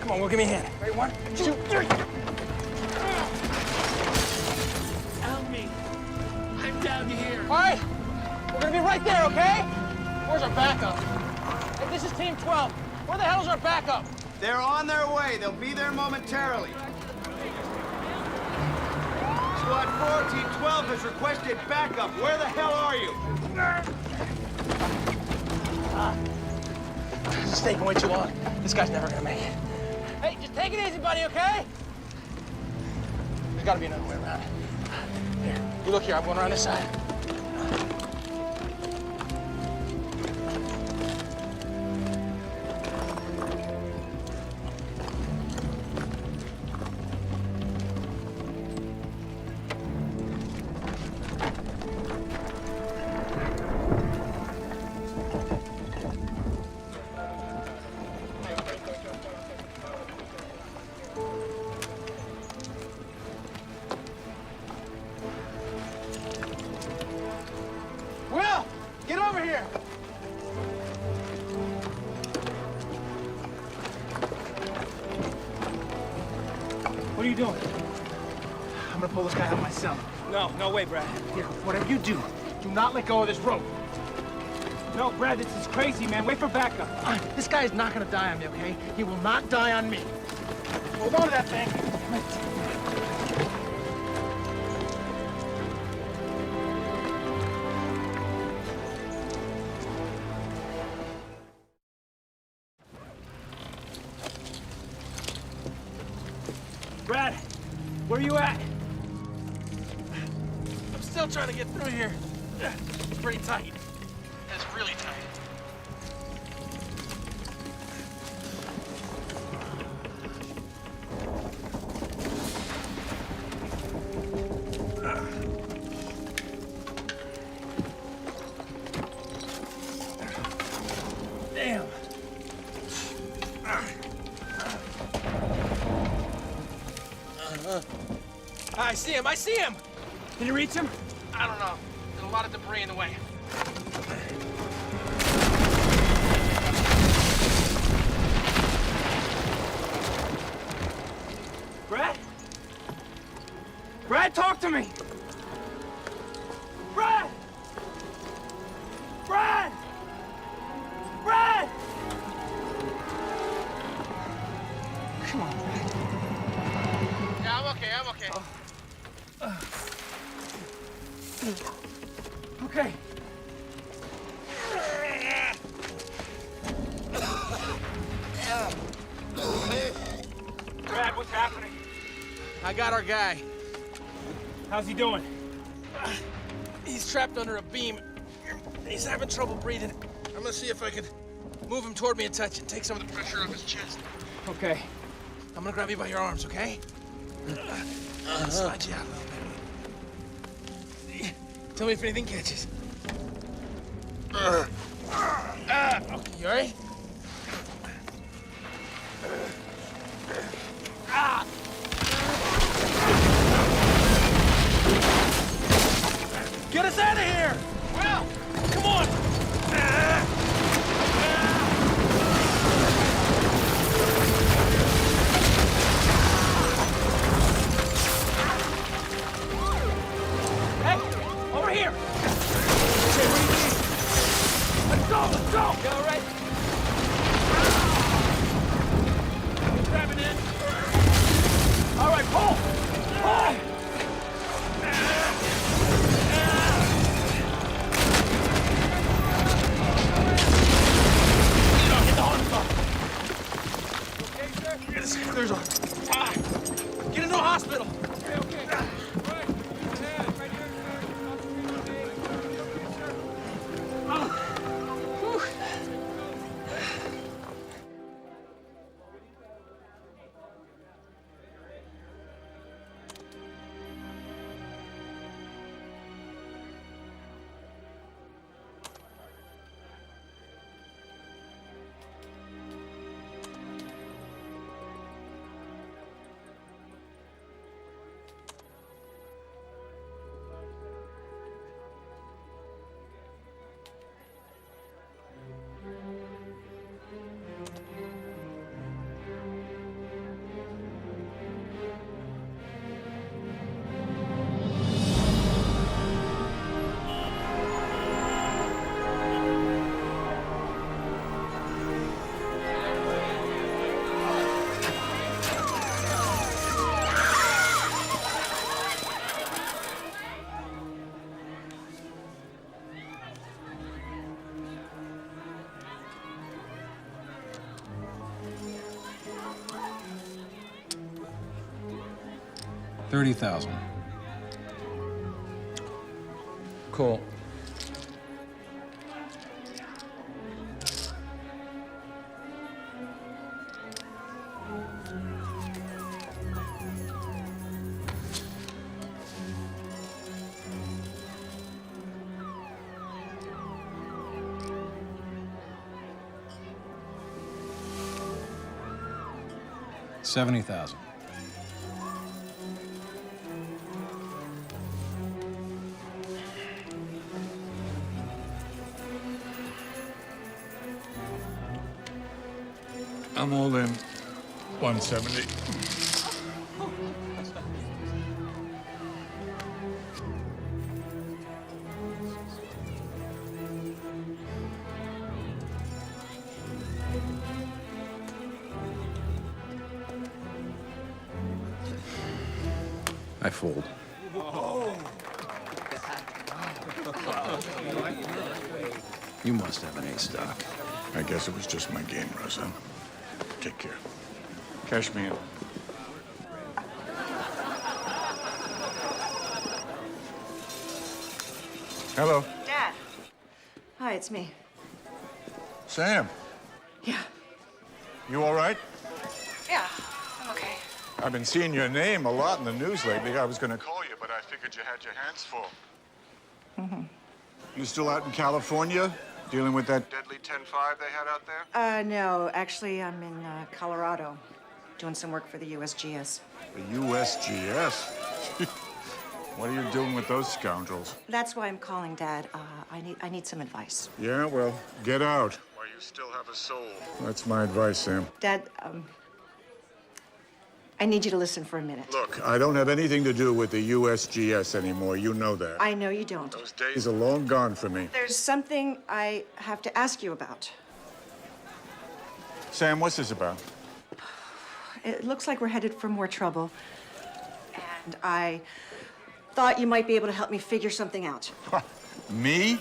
Come on, we'll give me a hand. Ready? 1, 2, 3. Help me. I'm down here. All right. We're gonna be right there, okay? Where's our backup? Hey, this is Team 12. Where the hell's our backup? They're on their way. They'll be there momentarily. Squad 4, Team 12 has requested backup. Where the hell are you? This is taking way too long. This guy's never gonna make it. Hey, just take it easy, buddy, okay? There's gotta be another way around. Here, you look here. I'm going around this side. Will, get over here. What are you doing? I'm gonna pull this guy out myself. No way, Brad. Here, whatever you do, do not let go of this rope. No, Brad, this is crazy, man. Wait for backup. This guy is not gonna die on me, okay? He will not die on me. Hold on to that thing. Brad, where are you at? still trying to get through here. It's pretty tight. It's really tight. Damn. I see him! I see him! Can you reach him? I don't know. There's a lot of debris in the way. Brad? Brad, talk to me! Brad! Brad! Brad! Come on, Brad. Yeah, I'm okay. I'm okay. Okay. Brad, what's happening? I got our guy. How's he doing? He's trapped under a beam. He's having trouble breathing. I'm gonna see if I can move him toward me and touch it, take some of the pressure off his chest. Okay. I'm gonna grab you by your arms, okay? Slide you out a little bit. Tell me if anything catches. Okay, you all right? Get us out of here! Well, come on! Hey, over here! Okay, what do you need? Let's go, let's go! You all right? Grabbing in. All right, pull! Pull! There's a... Get into a hospital! Okay, okay. Right. Ahead, right here, $30,000. Cool. $70,000. I'm all in. 170. I fold. You must have an A stock. I guess it was just my game, Rosa. Take care. Cash me in. Hello. Dad. Hi, it's me. Sam. Yeah. You all right? Yeah, I'm okay. I've been seeing your name a lot in the news lately. I was going to call you, but I figured you had your hands full. Mm-hmm. You still out in California, dealing with that deadly 10-5 they had out there? No, actually, I'm in Colorado, doing some work for the USGS. The USGS? What are you doing with those scoundrels? That's why I'm calling, Dad. I need some advice. Yeah, well, get out. While you still have a soul. That's my advice, Sam. Dad, I need you to listen for a minute. Look, I don't have anything to do with the USGS anymore. You know that. I know you don't. Those days are long gone for me. There's something I have to ask you about. Sam, what's this about? It looks like we're headed for more trouble. And I thought you might be able to help me figure something out. Me?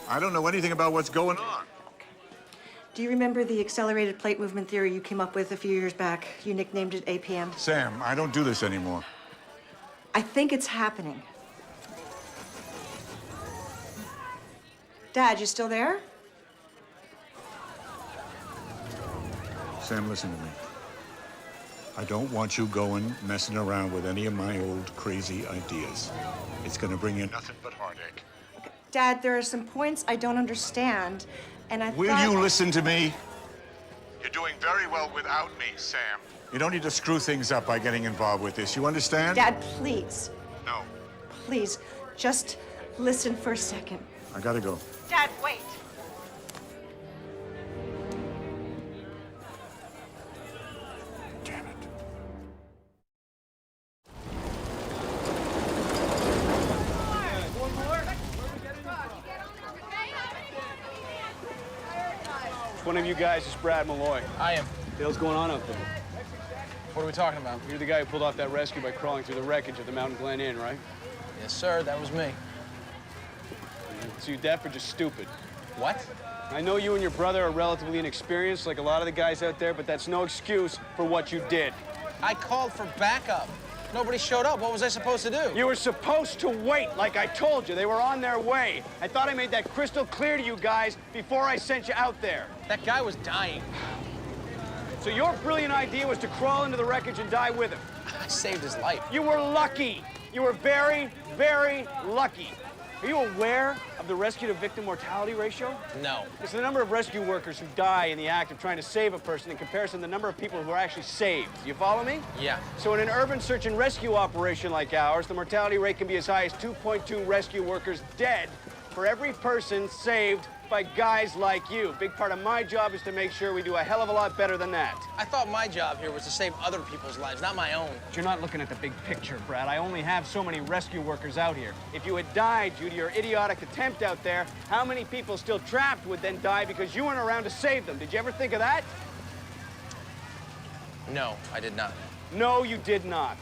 I don't know anything about what's going on. Do you remember the accelerated plate movement theory you came up with a few years back? You nicknamed it APM. Sam, I don't do this anymore. I think it's happening. Dad, you still there? Sam, listen to me. I don't want you going messing around with any of my old crazy ideas. It's gonna bring you nothing but heartache. Dad, there are some points I don't understand, and I Will thought... you listen to me? You're doing very well without me, Sam. You don't need to screw things up by getting involved with this. You understand? Dad, please. No. Please, just listen for a second. I gotta go. Dad, wait. Damn it. 1 of you guys is Brad Malloy. I am. What the hell's going on out there? What are we talking about? You're the guy who pulled off that rescue by crawling through the wreckage of the Mountain Glen Inn, right? Yes, sir. That was me. So you deaf or just stupid? What? I know you and your brother are relatively inexperienced, like a lot of the guys out there, but that's no excuse for what you did. I called for backup. Nobody showed up. What was I supposed to do? You were supposed to wait, like I told you. They were on their way. I thought I made that crystal clear to you guys before I sent you out there. That guy was dying. So your brilliant idea was to crawl into the wreckage and die with him. I saved his life. You were lucky. You were very, very lucky. Are you aware of the rescue-to-victim mortality ratio? No. It's the number of rescue workers who die in the act of trying to save a person in comparison to the number of people who are actually saved. You follow me? Yeah. So in an urban search and rescue operation like ours, the mortality rate can be as high as 2.2 rescue workers dead for every person saved by guys like you. Big part of my job is to make sure we do a hell of a lot better than that. I thought my job here was to save other people's lives, not my own. But you're not looking at the big picture, Brad. I only have so many rescue workers out here. If you had died due to your idiotic attempt out there, how many people still trapped would then die because you weren't around to save them? Did you ever think of that? No, I did not. No, you did not.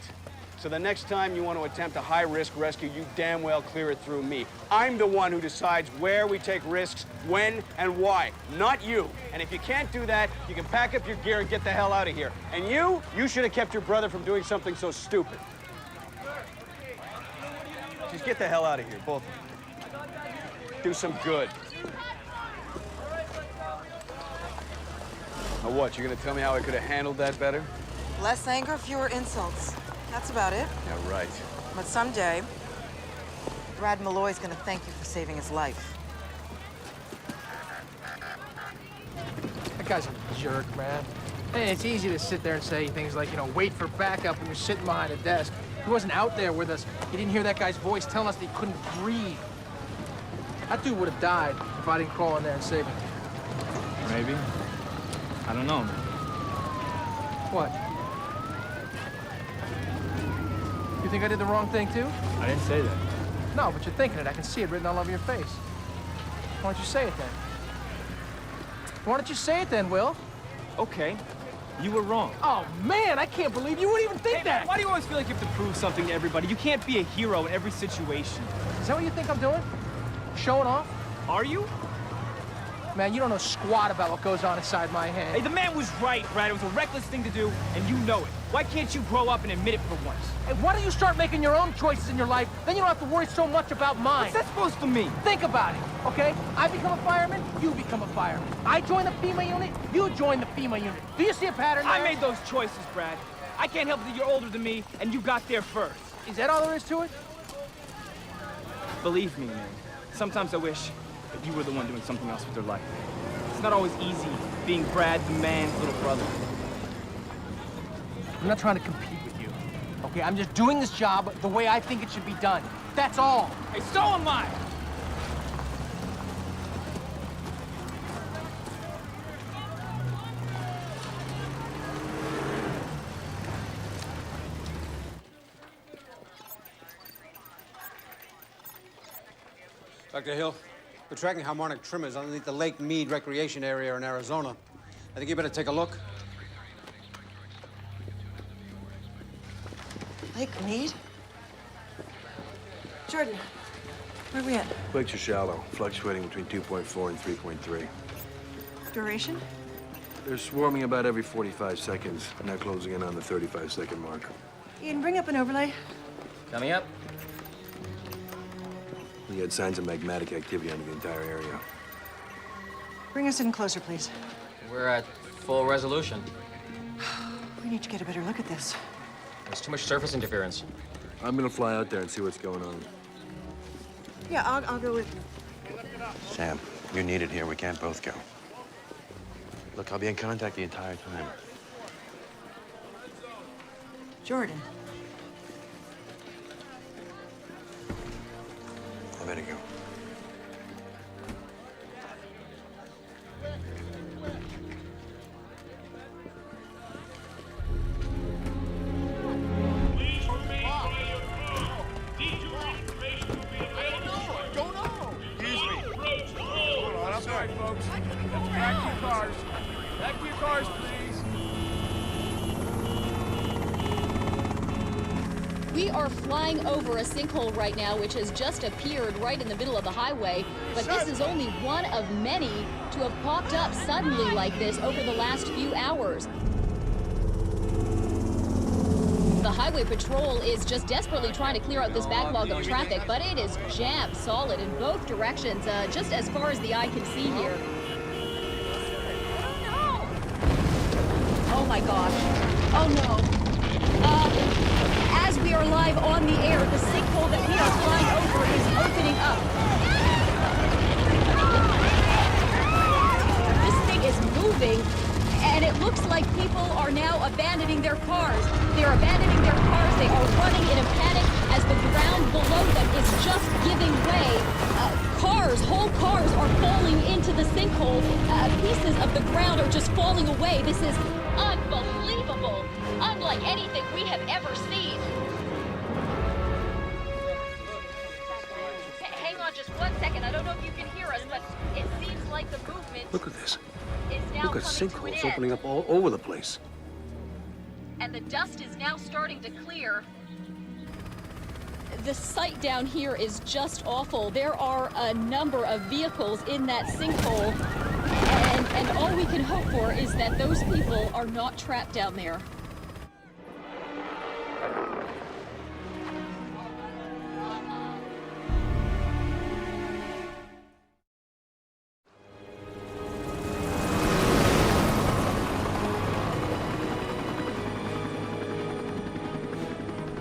So the next time you want to attempt a high-risk rescue, you damn well clear it through me. I'm the one who decides where we take risks, when, and why, not you. And if you can't do that, you can pack up your gear and get the hell out of here. And you should have kept your brother from doing something so stupid. Just get the hell out of here, both of you. Do some good. Now what, you're gonna tell me how I could have handled that better? Less anger, fewer insults. That's about it. Yeah, right. But someday, Brad Malloy's gonna thank you for saving his life. That guy's a jerk, man. Hey, it's easy to sit there and say things like, you know, wait for backup when you're sitting behind a desk. He wasn't out there with us. He didn't hear that guy's voice telling us that he couldn't breathe. That dude would have died if I didn't crawl in there and save him. Maybe. I don't know, man. What? You think I did the wrong thing, too? I didn't say that. No, but you're thinking it. I can see it written all over your face. Why don't you say it then? Why don't you say it then, Will? Okay. You were wrong. Oh, man, I can't believe you would even think that. Why do you always feel like you have to prove something to everybody? You can't be a hero in every situation. Is that what you think I'm doing? Showing off? Are you? man. You don't know squat about what goes on inside my head. Hey, the man was right, Brad. It was a reckless thing to do, and you know it. Why can't you grow up and admit it for once? Hey, why don't you start making your own choices in your life? Then you don't have to worry so much about mine. What's that supposed to mean? Think about it, okay? I become a fireman, you become a fireman. I join the FEMA unit, you join the FEMA unit. Do you see a pattern there? I made those choices, Brad. I can't help that you're older than me, and you got there first. Is that all there is to it? Believe me, man. Sometimes I wish that you were the one doing something else with your life. It's not always easy being Brad, the man's little brother. I'm not trying to compete with you, okay? I'm just doing this job the way I think it should be done. That's all. Hey, so am I! Dr. Hill, we're tracking harmonic tremors underneath the Lake Mead recreation area in Arizona. I think you better take a look. Lake Mead? Jordan, where are we at? Quakes are shallow, fluctuating between 2.4 and 3.3. Duration? They're swarming about every 45 seconds, now closing in on the 35-second mark. Ian, bring up an overlay. Coming up. We had signs of magmatic activity under the entire area. Bring us in closer, please. We're at full resolution. We need to get a better look at this. There's too much surface interference. I'm gonna fly out there and see what's going on. Yeah, I'll go with you. Sam, you're needed here. We can't both go. Look, I'll be in contact the entire time. Jordan. I better go. We are flying over a sinkhole right now, which has just appeared right in the middle of the highway. But this is only one of many to have popped up suddenly like this over the last few hours. The highway patrol is just desperately trying to clear out this backlog of traffic, but it is jammed solid in both directions, just as far as the eye can see here. Oh my gosh. Oh no. As we are live on the air, the sinkhole that we are flying over is opening up. This thing is moving, and it looks like people are now abandoning their cars. They're abandoning their cars. They are running in a panic as the ground below them is just giving way. Whole cars are falling into the sinkhole. Pieces of the ground are just falling away. This is unbelievable. Unlike anything we have ever seen. Hang on just 1 second. I don't know if you can hear us, but it seems like the movement Look at this. is now Look at coming to an sinkholes end. opening up all over the place. And the dust is now starting to clear. The sight down here is just awful. There are a number of vehicles in that sinkhole, and all we can hope for is that those people are not trapped down there.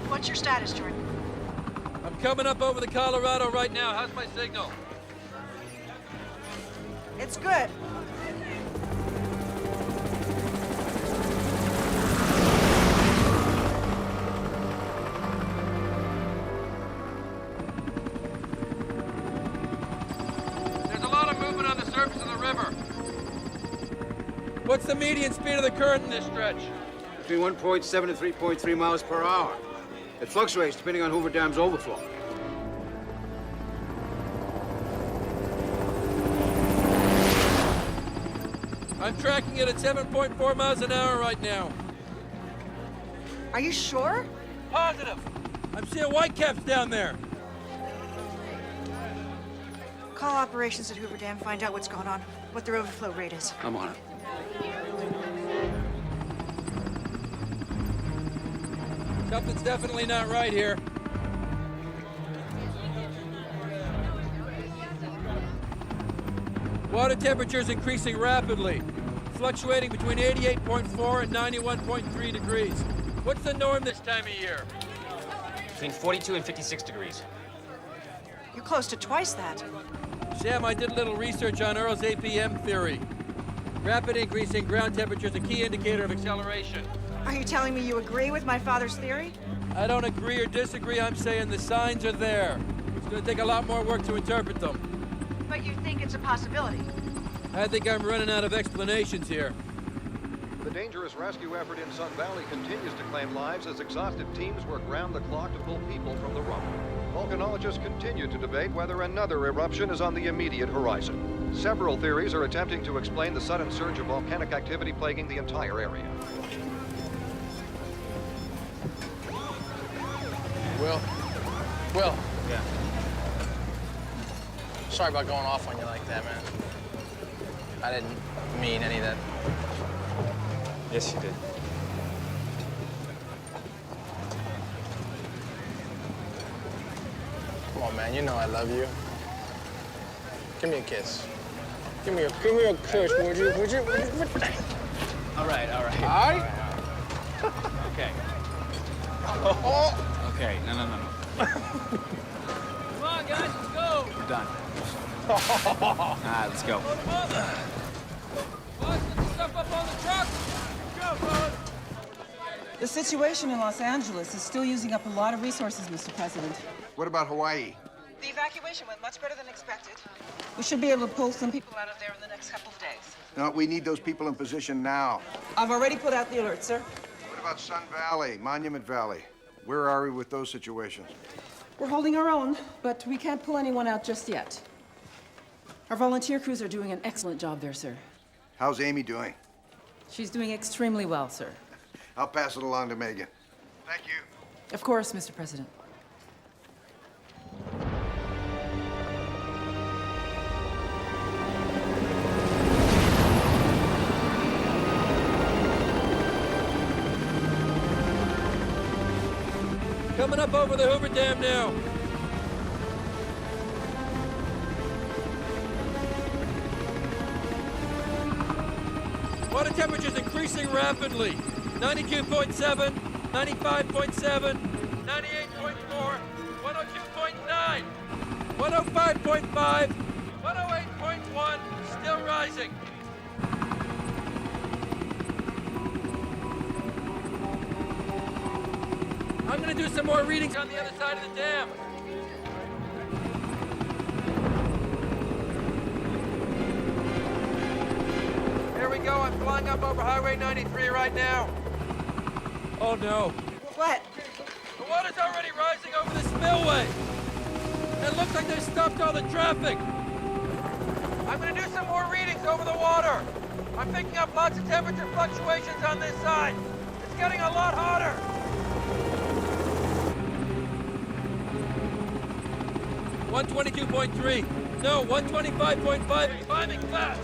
What's your status, Jordan? I'm coming up over the Colorado right now. How's my signal? It's good. There's a lot of movement on the surface of the river. What's the median speed of the current in this stretch? Between 1.7 and 3.3 miles per hour. It fluctuates depending on Hoover Dam's overflow. I'm tracking it at 7.4 miles an hour right now. Are you sure? Positive. I'm seeing whitecaps down there. Call operations at Hoover Dam, find out what's going on. what their overflow rate is. I'm on it. Something's definitely not right here. Water temperature's increasing rapidly, fluctuating between 88.4 and 91.3 degrees. What's the norm this time of year? Between 42 and 56 degrees. You're close to twice that. Sam, I did a little research on Earl's APM theory. Rapid increase in ground temperature is a key indicator of acceleration. Are you telling me you agree with my father's theory? I don't agree or disagree. I'm saying the signs are there. It's going to take a lot more work to interpret them. But you think it's a possibility? I think I'm running out of explanations here. The dangerous rescue effort in Sun Valley continues to claim lives as exhausted teams work round the clock to pull people from the rubble. Volcanologists continue to debate whether another eruption is on the immediate horizon. Several theories are attempting to explain the sudden surge of volcanic activity plaguing the entire area. Will? Will? Yeah. Sorry about going off on you like that, man. I didn't mean any of that. Yes, you did. Come on, man. You know I love you. Give me a kiss. Give me a kiss, would you? All right. All right? Okay. Okay, no. Come on, guys, let's go. We're done. All right, let's go. Load 'em up. Boss, put the stuff up on the truck. Go, boss. The situation in Los Angeles is still using up a lot of resources, Mr. President. What about Hawaii? The evacuation went much better than expected. We should be able to pull some people out of there in the next couple of days. No, we need those people in position now. I've already put out the alert, sir. What about Sun Valley, Monument Valley? Where are we with those situations? We're holding our own, but we can't pull anyone out just yet. Our volunteer crews are doing an excellent job there, sir. How's Amy doing? She's doing extremely well, sir. I'll pass it along to Megan. Thank you. Of course, Mr. President. Coming up over the Hoover Dam now. Water temperature's increasing rapidly. 92.7, 95.7, 98.4, 102.9, 105.5, 108.1, still rising. I'm gonna do some more readings on the other side of the dam. There we go, I'm flying up over Highway 93 right now. Oh no. What? The water's already rising over the spillway. It looks like they've stopped all the traffic. I'm gonna do some more readings over the water. I'm picking up lots of temperature fluctuations on this side. It's getting a lot hotter. 122.3. No, 125.5. It's climbing fast.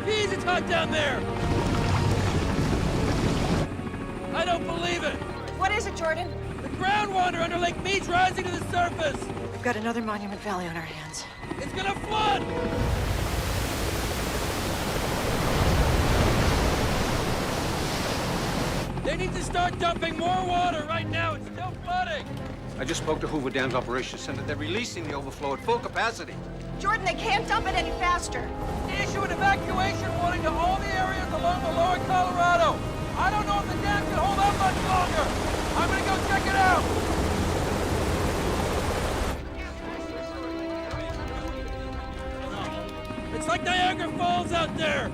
Jeez, it's hot down there. I don't believe it. What is it, Jordan? The groundwater under Lake Mead's rising to the surface. We've got another Monument Valley on our hands. It's gonna flood. They need to start dumping more water right now. It's still flooding. I just spoke to Hoover Dam's Operations Center. They're releasing the overflow at full capacity. Jordan, they can't dump it any faster. Issue an evacuation warning to all the areas along the lower Colorado. I don't know if the dam can hold up much longer. I'm gonna go check it out. It's like Niagara Falls out there.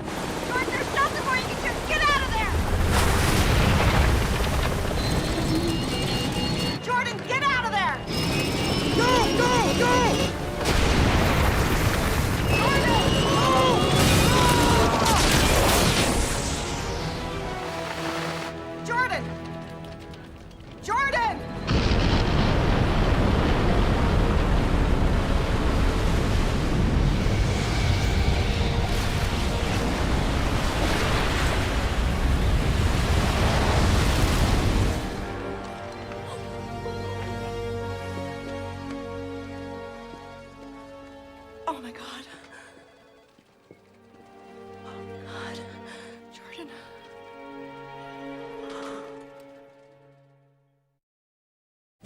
Jordan, there's nothing more you can do. Get out of there! Jordan, get out of there! Go, go, go! Jordan! Jordan!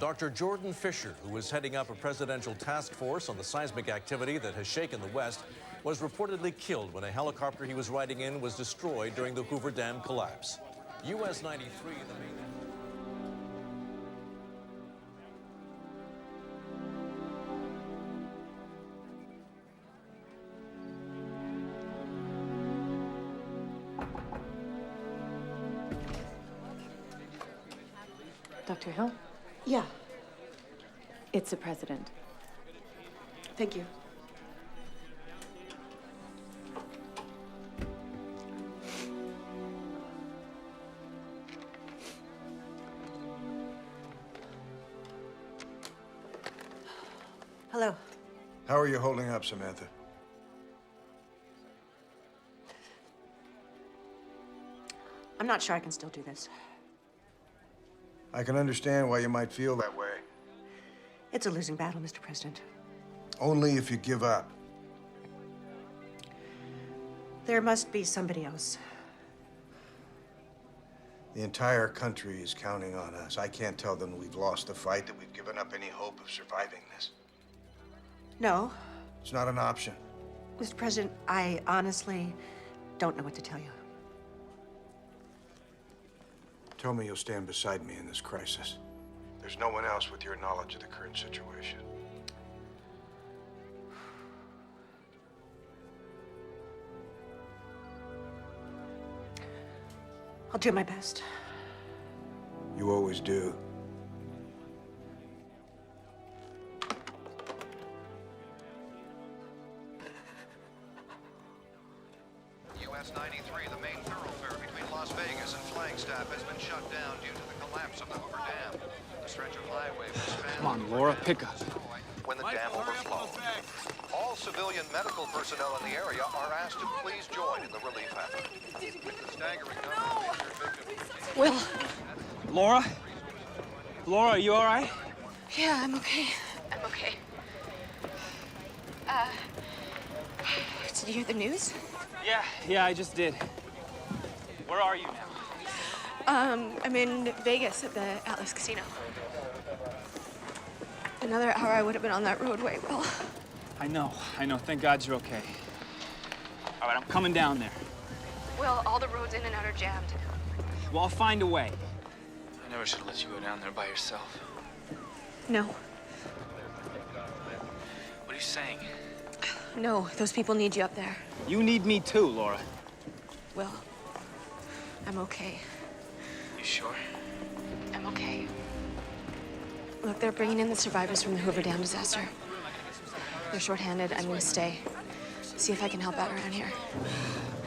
Dr. Jordan Fisher, who was heading up a presidential task force on the seismic activity that has shaken the West, was reportedly killed when a helicopter he was riding in was destroyed during the Hoover Dam collapse. US 93, the main... Dr. Hill? Yeah. It's the president. Thank you. Hello. How are you holding up, Samantha? I'm not sure I can still do this. I can understand why you might feel that way. It's a losing battle, Mr. President. Only if you give up. There must be somebody else. The entire country is counting on us. I can't tell them we've lost the fight, that we've given up any hope of surviving this. No. It's not an option. Mr. President, I honestly don't know what to tell you. Tell me you'll stand beside me in this crisis. There's no one else with your knowledge of the current situation. I'll do my best. You always do. US 93, the main thoroughfare between Las Vegas and Flagstaff, has been shut down due to the collapse of the Hoover Dam. The stretch of highway was spanned... Come on, Laura, pick up. ...when the dam overflowed. All civilian medical personnel in the area are asked to please join in the relief effort. With the staggering number of injured victims... Will. Laura? Laura, are you all right? Yeah, I'm okay. I'm okay. Did you hear the news? Yeah, I just did. Where are you now? I'm in Vegas at the Atlas Casino. Another hour, I would have been on that roadway, Will. I know. Thank God you're okay. All right, I'm coming down there. Will, all the roads in and out are jammed. Well, I'll find a way. I never should have let you go down there by yourself. No. What are you saying? No, those people need you up there. You need me too, Laura. Will, I'm okay. You sure? I'm okay. Look, they're bringing in the survivors from the Hoover Dam disaster. They're shorthanded. I'm gonna stay. See if I can help out around here.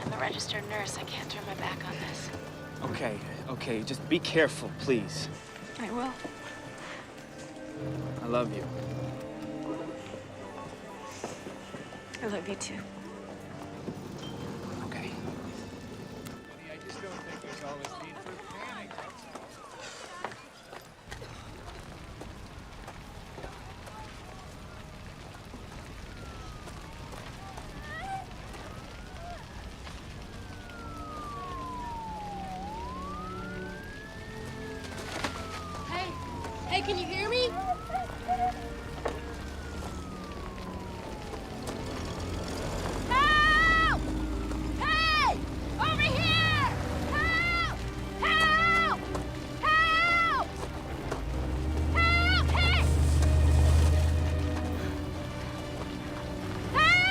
I'm a registered nurse. I can't turn my back on this. Okay, just be careful, please. I will. I love you. I love you too. Okay. I just don't think there's all this need for panic. Hey, can you hear me? Help! Hey! Over here! Help! Help! Help! Help! Hey! Help!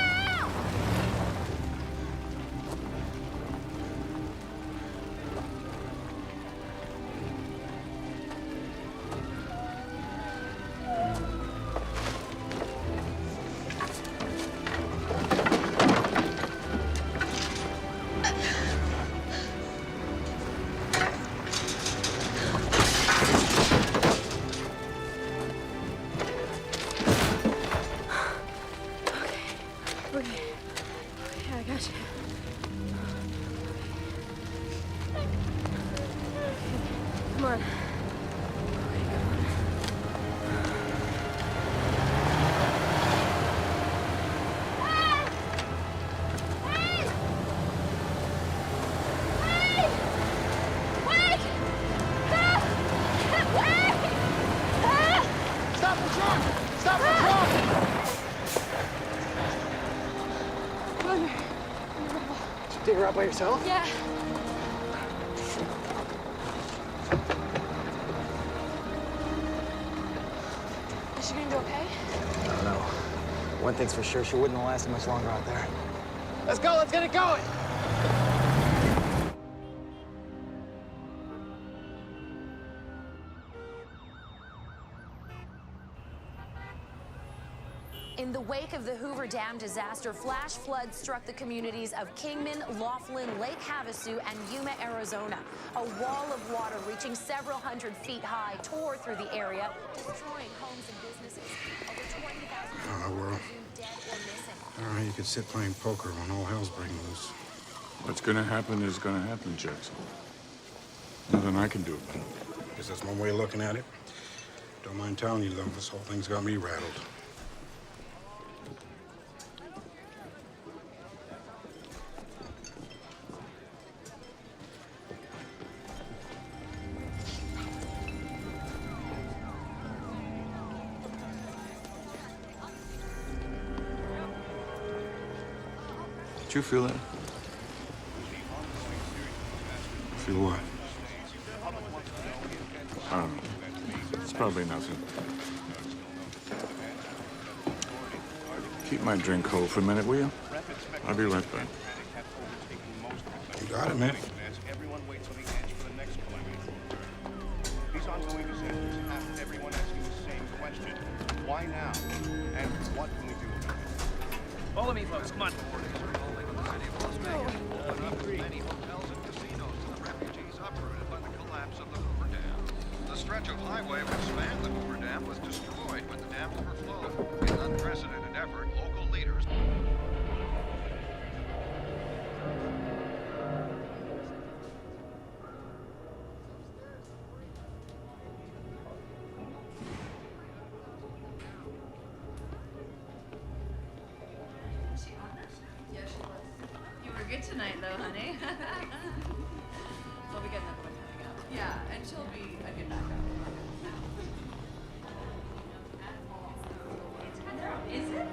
Okay, I got you. Come on. Wait! Help! Wait! Help! Dig her out by yourself? Yeah. Is she gonna do okay? I don't know. One thing's for sure, she wouldn't have lasted much longer out there. Let's go, let's get it going! In the wake of the Hoover Dam disaster, flash floods struck the communities of Kingman, Laughlin, Lake Havasu, and Yuma, Arizona. A wall of water reaching several hundred feet high tore through the area, destroying homes and businesses. Over 20,000 people well, dead or missing. I don't know how you could sit playing poker when all hell's breaking loose. What's gonna happen is gonna happen, Jackson. Nothing I can do about it. Guess that's one way of looking at it. Don't mind telling you, though, this whole thing's got me rattled. Did you feel that? Feel what? I don't know. It's probably nothing. Keep my drink cold for a minute, will you? I'll be right back. You got it, man. Everyone waits on the edge for the next point. These ongoing disasters have everyone asking the same question. Why now? And what can we do about it? Follow me, folks. Come on. Many hotels and casinos to the refugees uprooted by the collapse of the Hoover Dam. The stretch of highway which spanned the Hoover Dam was destroyed when the dam overflowed. In an unprecedented effort, local leaders... Good tonight, though, honey. We'll be getting another one coming up. Yeah, and she'll be a good backup. Is it?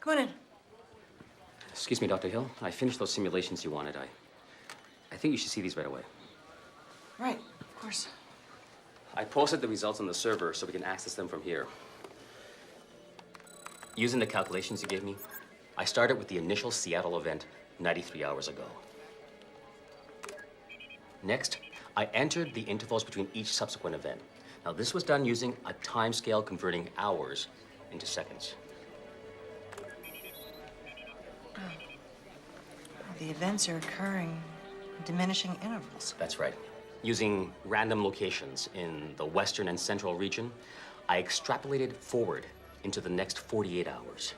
Come on in. Excuse me, Dr. Hill. I finished those simulations you wanted. I think you should see these right away. Right, of course. I posted the results on the server so we can access them from here. Using the calculations you gave me, I started with the initial Seattle event 93 hours ago. Next, I entered the intervals between each subsequent event. Now, this was done using a timescale converting hours into seconds. The events are occurring in diminishing intervals. That's right. Using random locations in the western and central region, I extrapolated forward into the next 48 hours.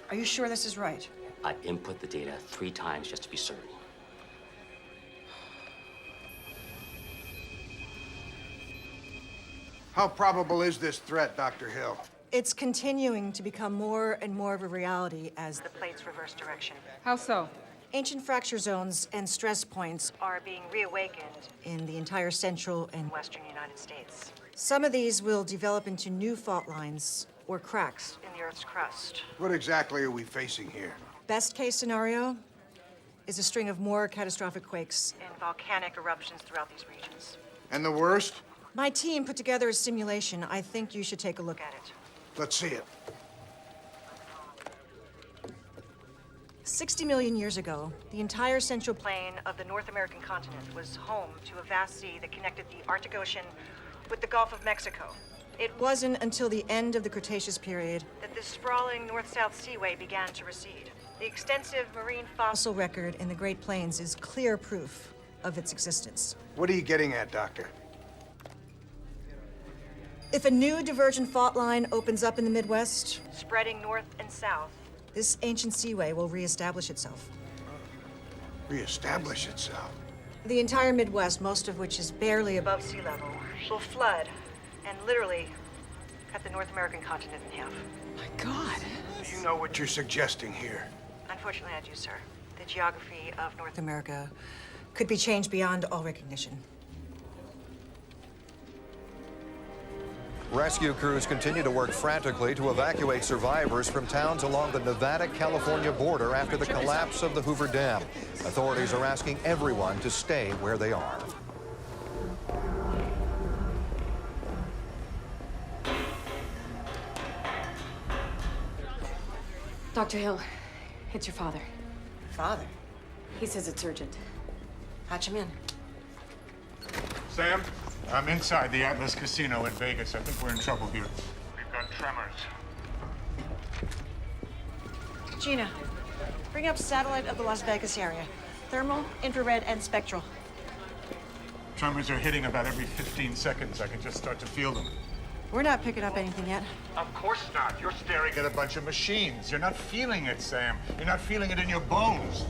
Are you sure this is right? I input the data 3 times just to be certain. How probable is this threat, Dr. Hill? It's continuing to become more and more of a reality as the plates reverse direction. How so? Ancient fracture zones and stress points are being reawakened in the entire central and western United States. Some of these will develop into new fault lines or cracks in the Earth's crust. What exactly are we facing here? Best case scenario is a string of more catastrophic quakes and volcanic eruptions throughout these regions. And the worst? My team put together a simulation. I think you should take a look at it. Let's see it. 60 million years ago, the entire central plain of the North American continent was home to a vast sea that connected the Arctic Ocean with the Gulf of Mexico. It wasn't until the end of the Cretaceous period that this sprawling north-south seaway began to recede. The extensive marine fossil record in the Great Plains is clear proof of its existence. What are you getting at, Doctor? If a new divergent fault line opens up in the Midwest, spreading north and south, this ancient seaway will reestablish itself. Reestablish itself? The entire Midwest, most of which is barely above sea level, will flood and literally cut the North American continent in half. My God. Do you know what you're suggesting here? Unfortunately, I do, sir. The geography of North America could be changed beyond all recognition. Rescue crews continue to work frantically to evacuate survivors from towns along the Nevada-California border after the collapse of the Hoover Dam. Authorities are asking everyone to stay where they are. Dr. Hill, it's your father. Father? He says it's urgent. Patch him in. Sam, I'm inside the Atlas Casino in Vegas. I think we're in trouble here. We've got tremors. Gina, bring up satellite of the Las Vegas area. Thermal, infrared, and spectral. Tremors are hitting about every 15 seconds. I can just start to feel them. We're not picking up anything yet. Of course not. You're staring at a bunch of machines. You're not feeling it, Sam. You're not feeling it in your bones.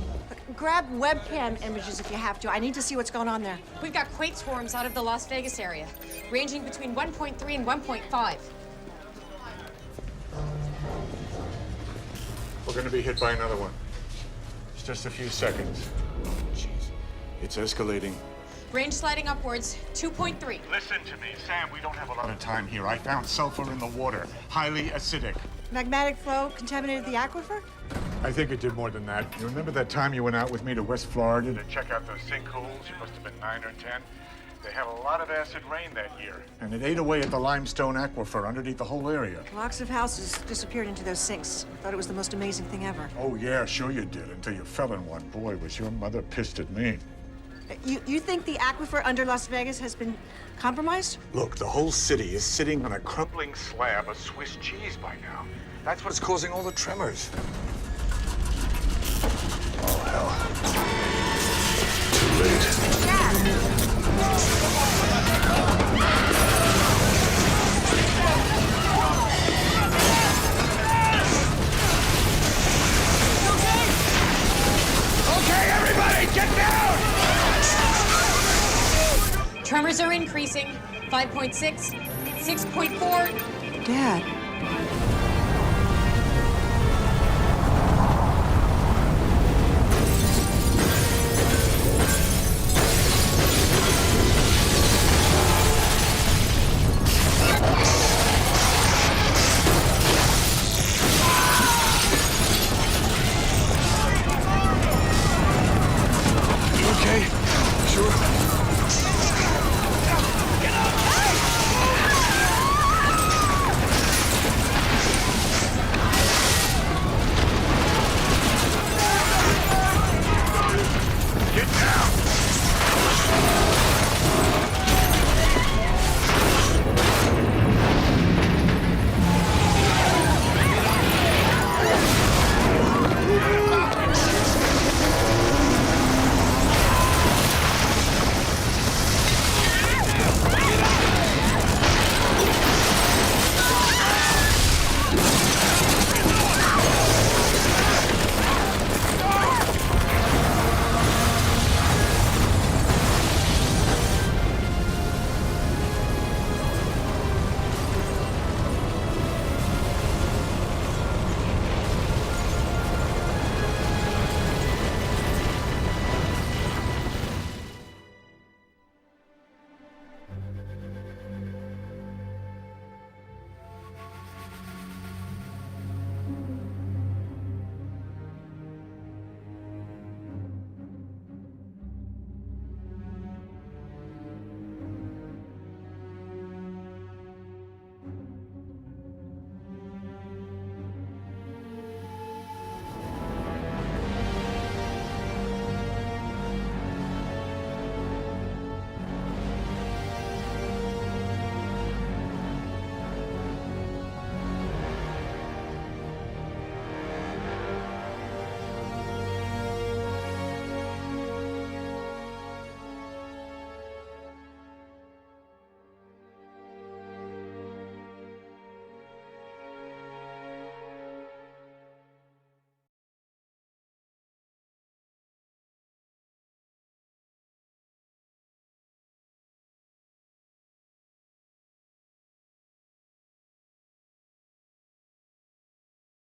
Grab webcam images if you have to. I need to see what's going on there. We've got quake swarms out of the Las Vegas area, ranging between 1.3 and 1.5. We're going to be hit by another one. It's just a few seconds. Jeez. It's escalating. Range sliding upwards, 2.3. Listen to me, Sam. We don't have a lot of time here. I found sulfur in the water, highly acidic. Magmatic flow contaminated the aquifer? I think it did more than that. You remember that time you went out with me to West Florida to check out those sinkholes? You must have been 9 or 10. They had a lot of acid rain that year. And it ate away at the limestone aquifer underneath the whole area. Blocks of houses disappeared into those sinks. Thought it was the most amazing thing ever. Oh, yeah, sure you did, until you fell in one. Boy, was your mother pissed at me. You think the aquifer under Las Vegas has been compromised? Look, the whole city is sitting on a crumbling slab of Swiss cheese by now. That's what's causing all the tremors. Oh, hell. Too late. Okay, everybody, get down! Tremors are increasing, 5.6, 6.4. Dad.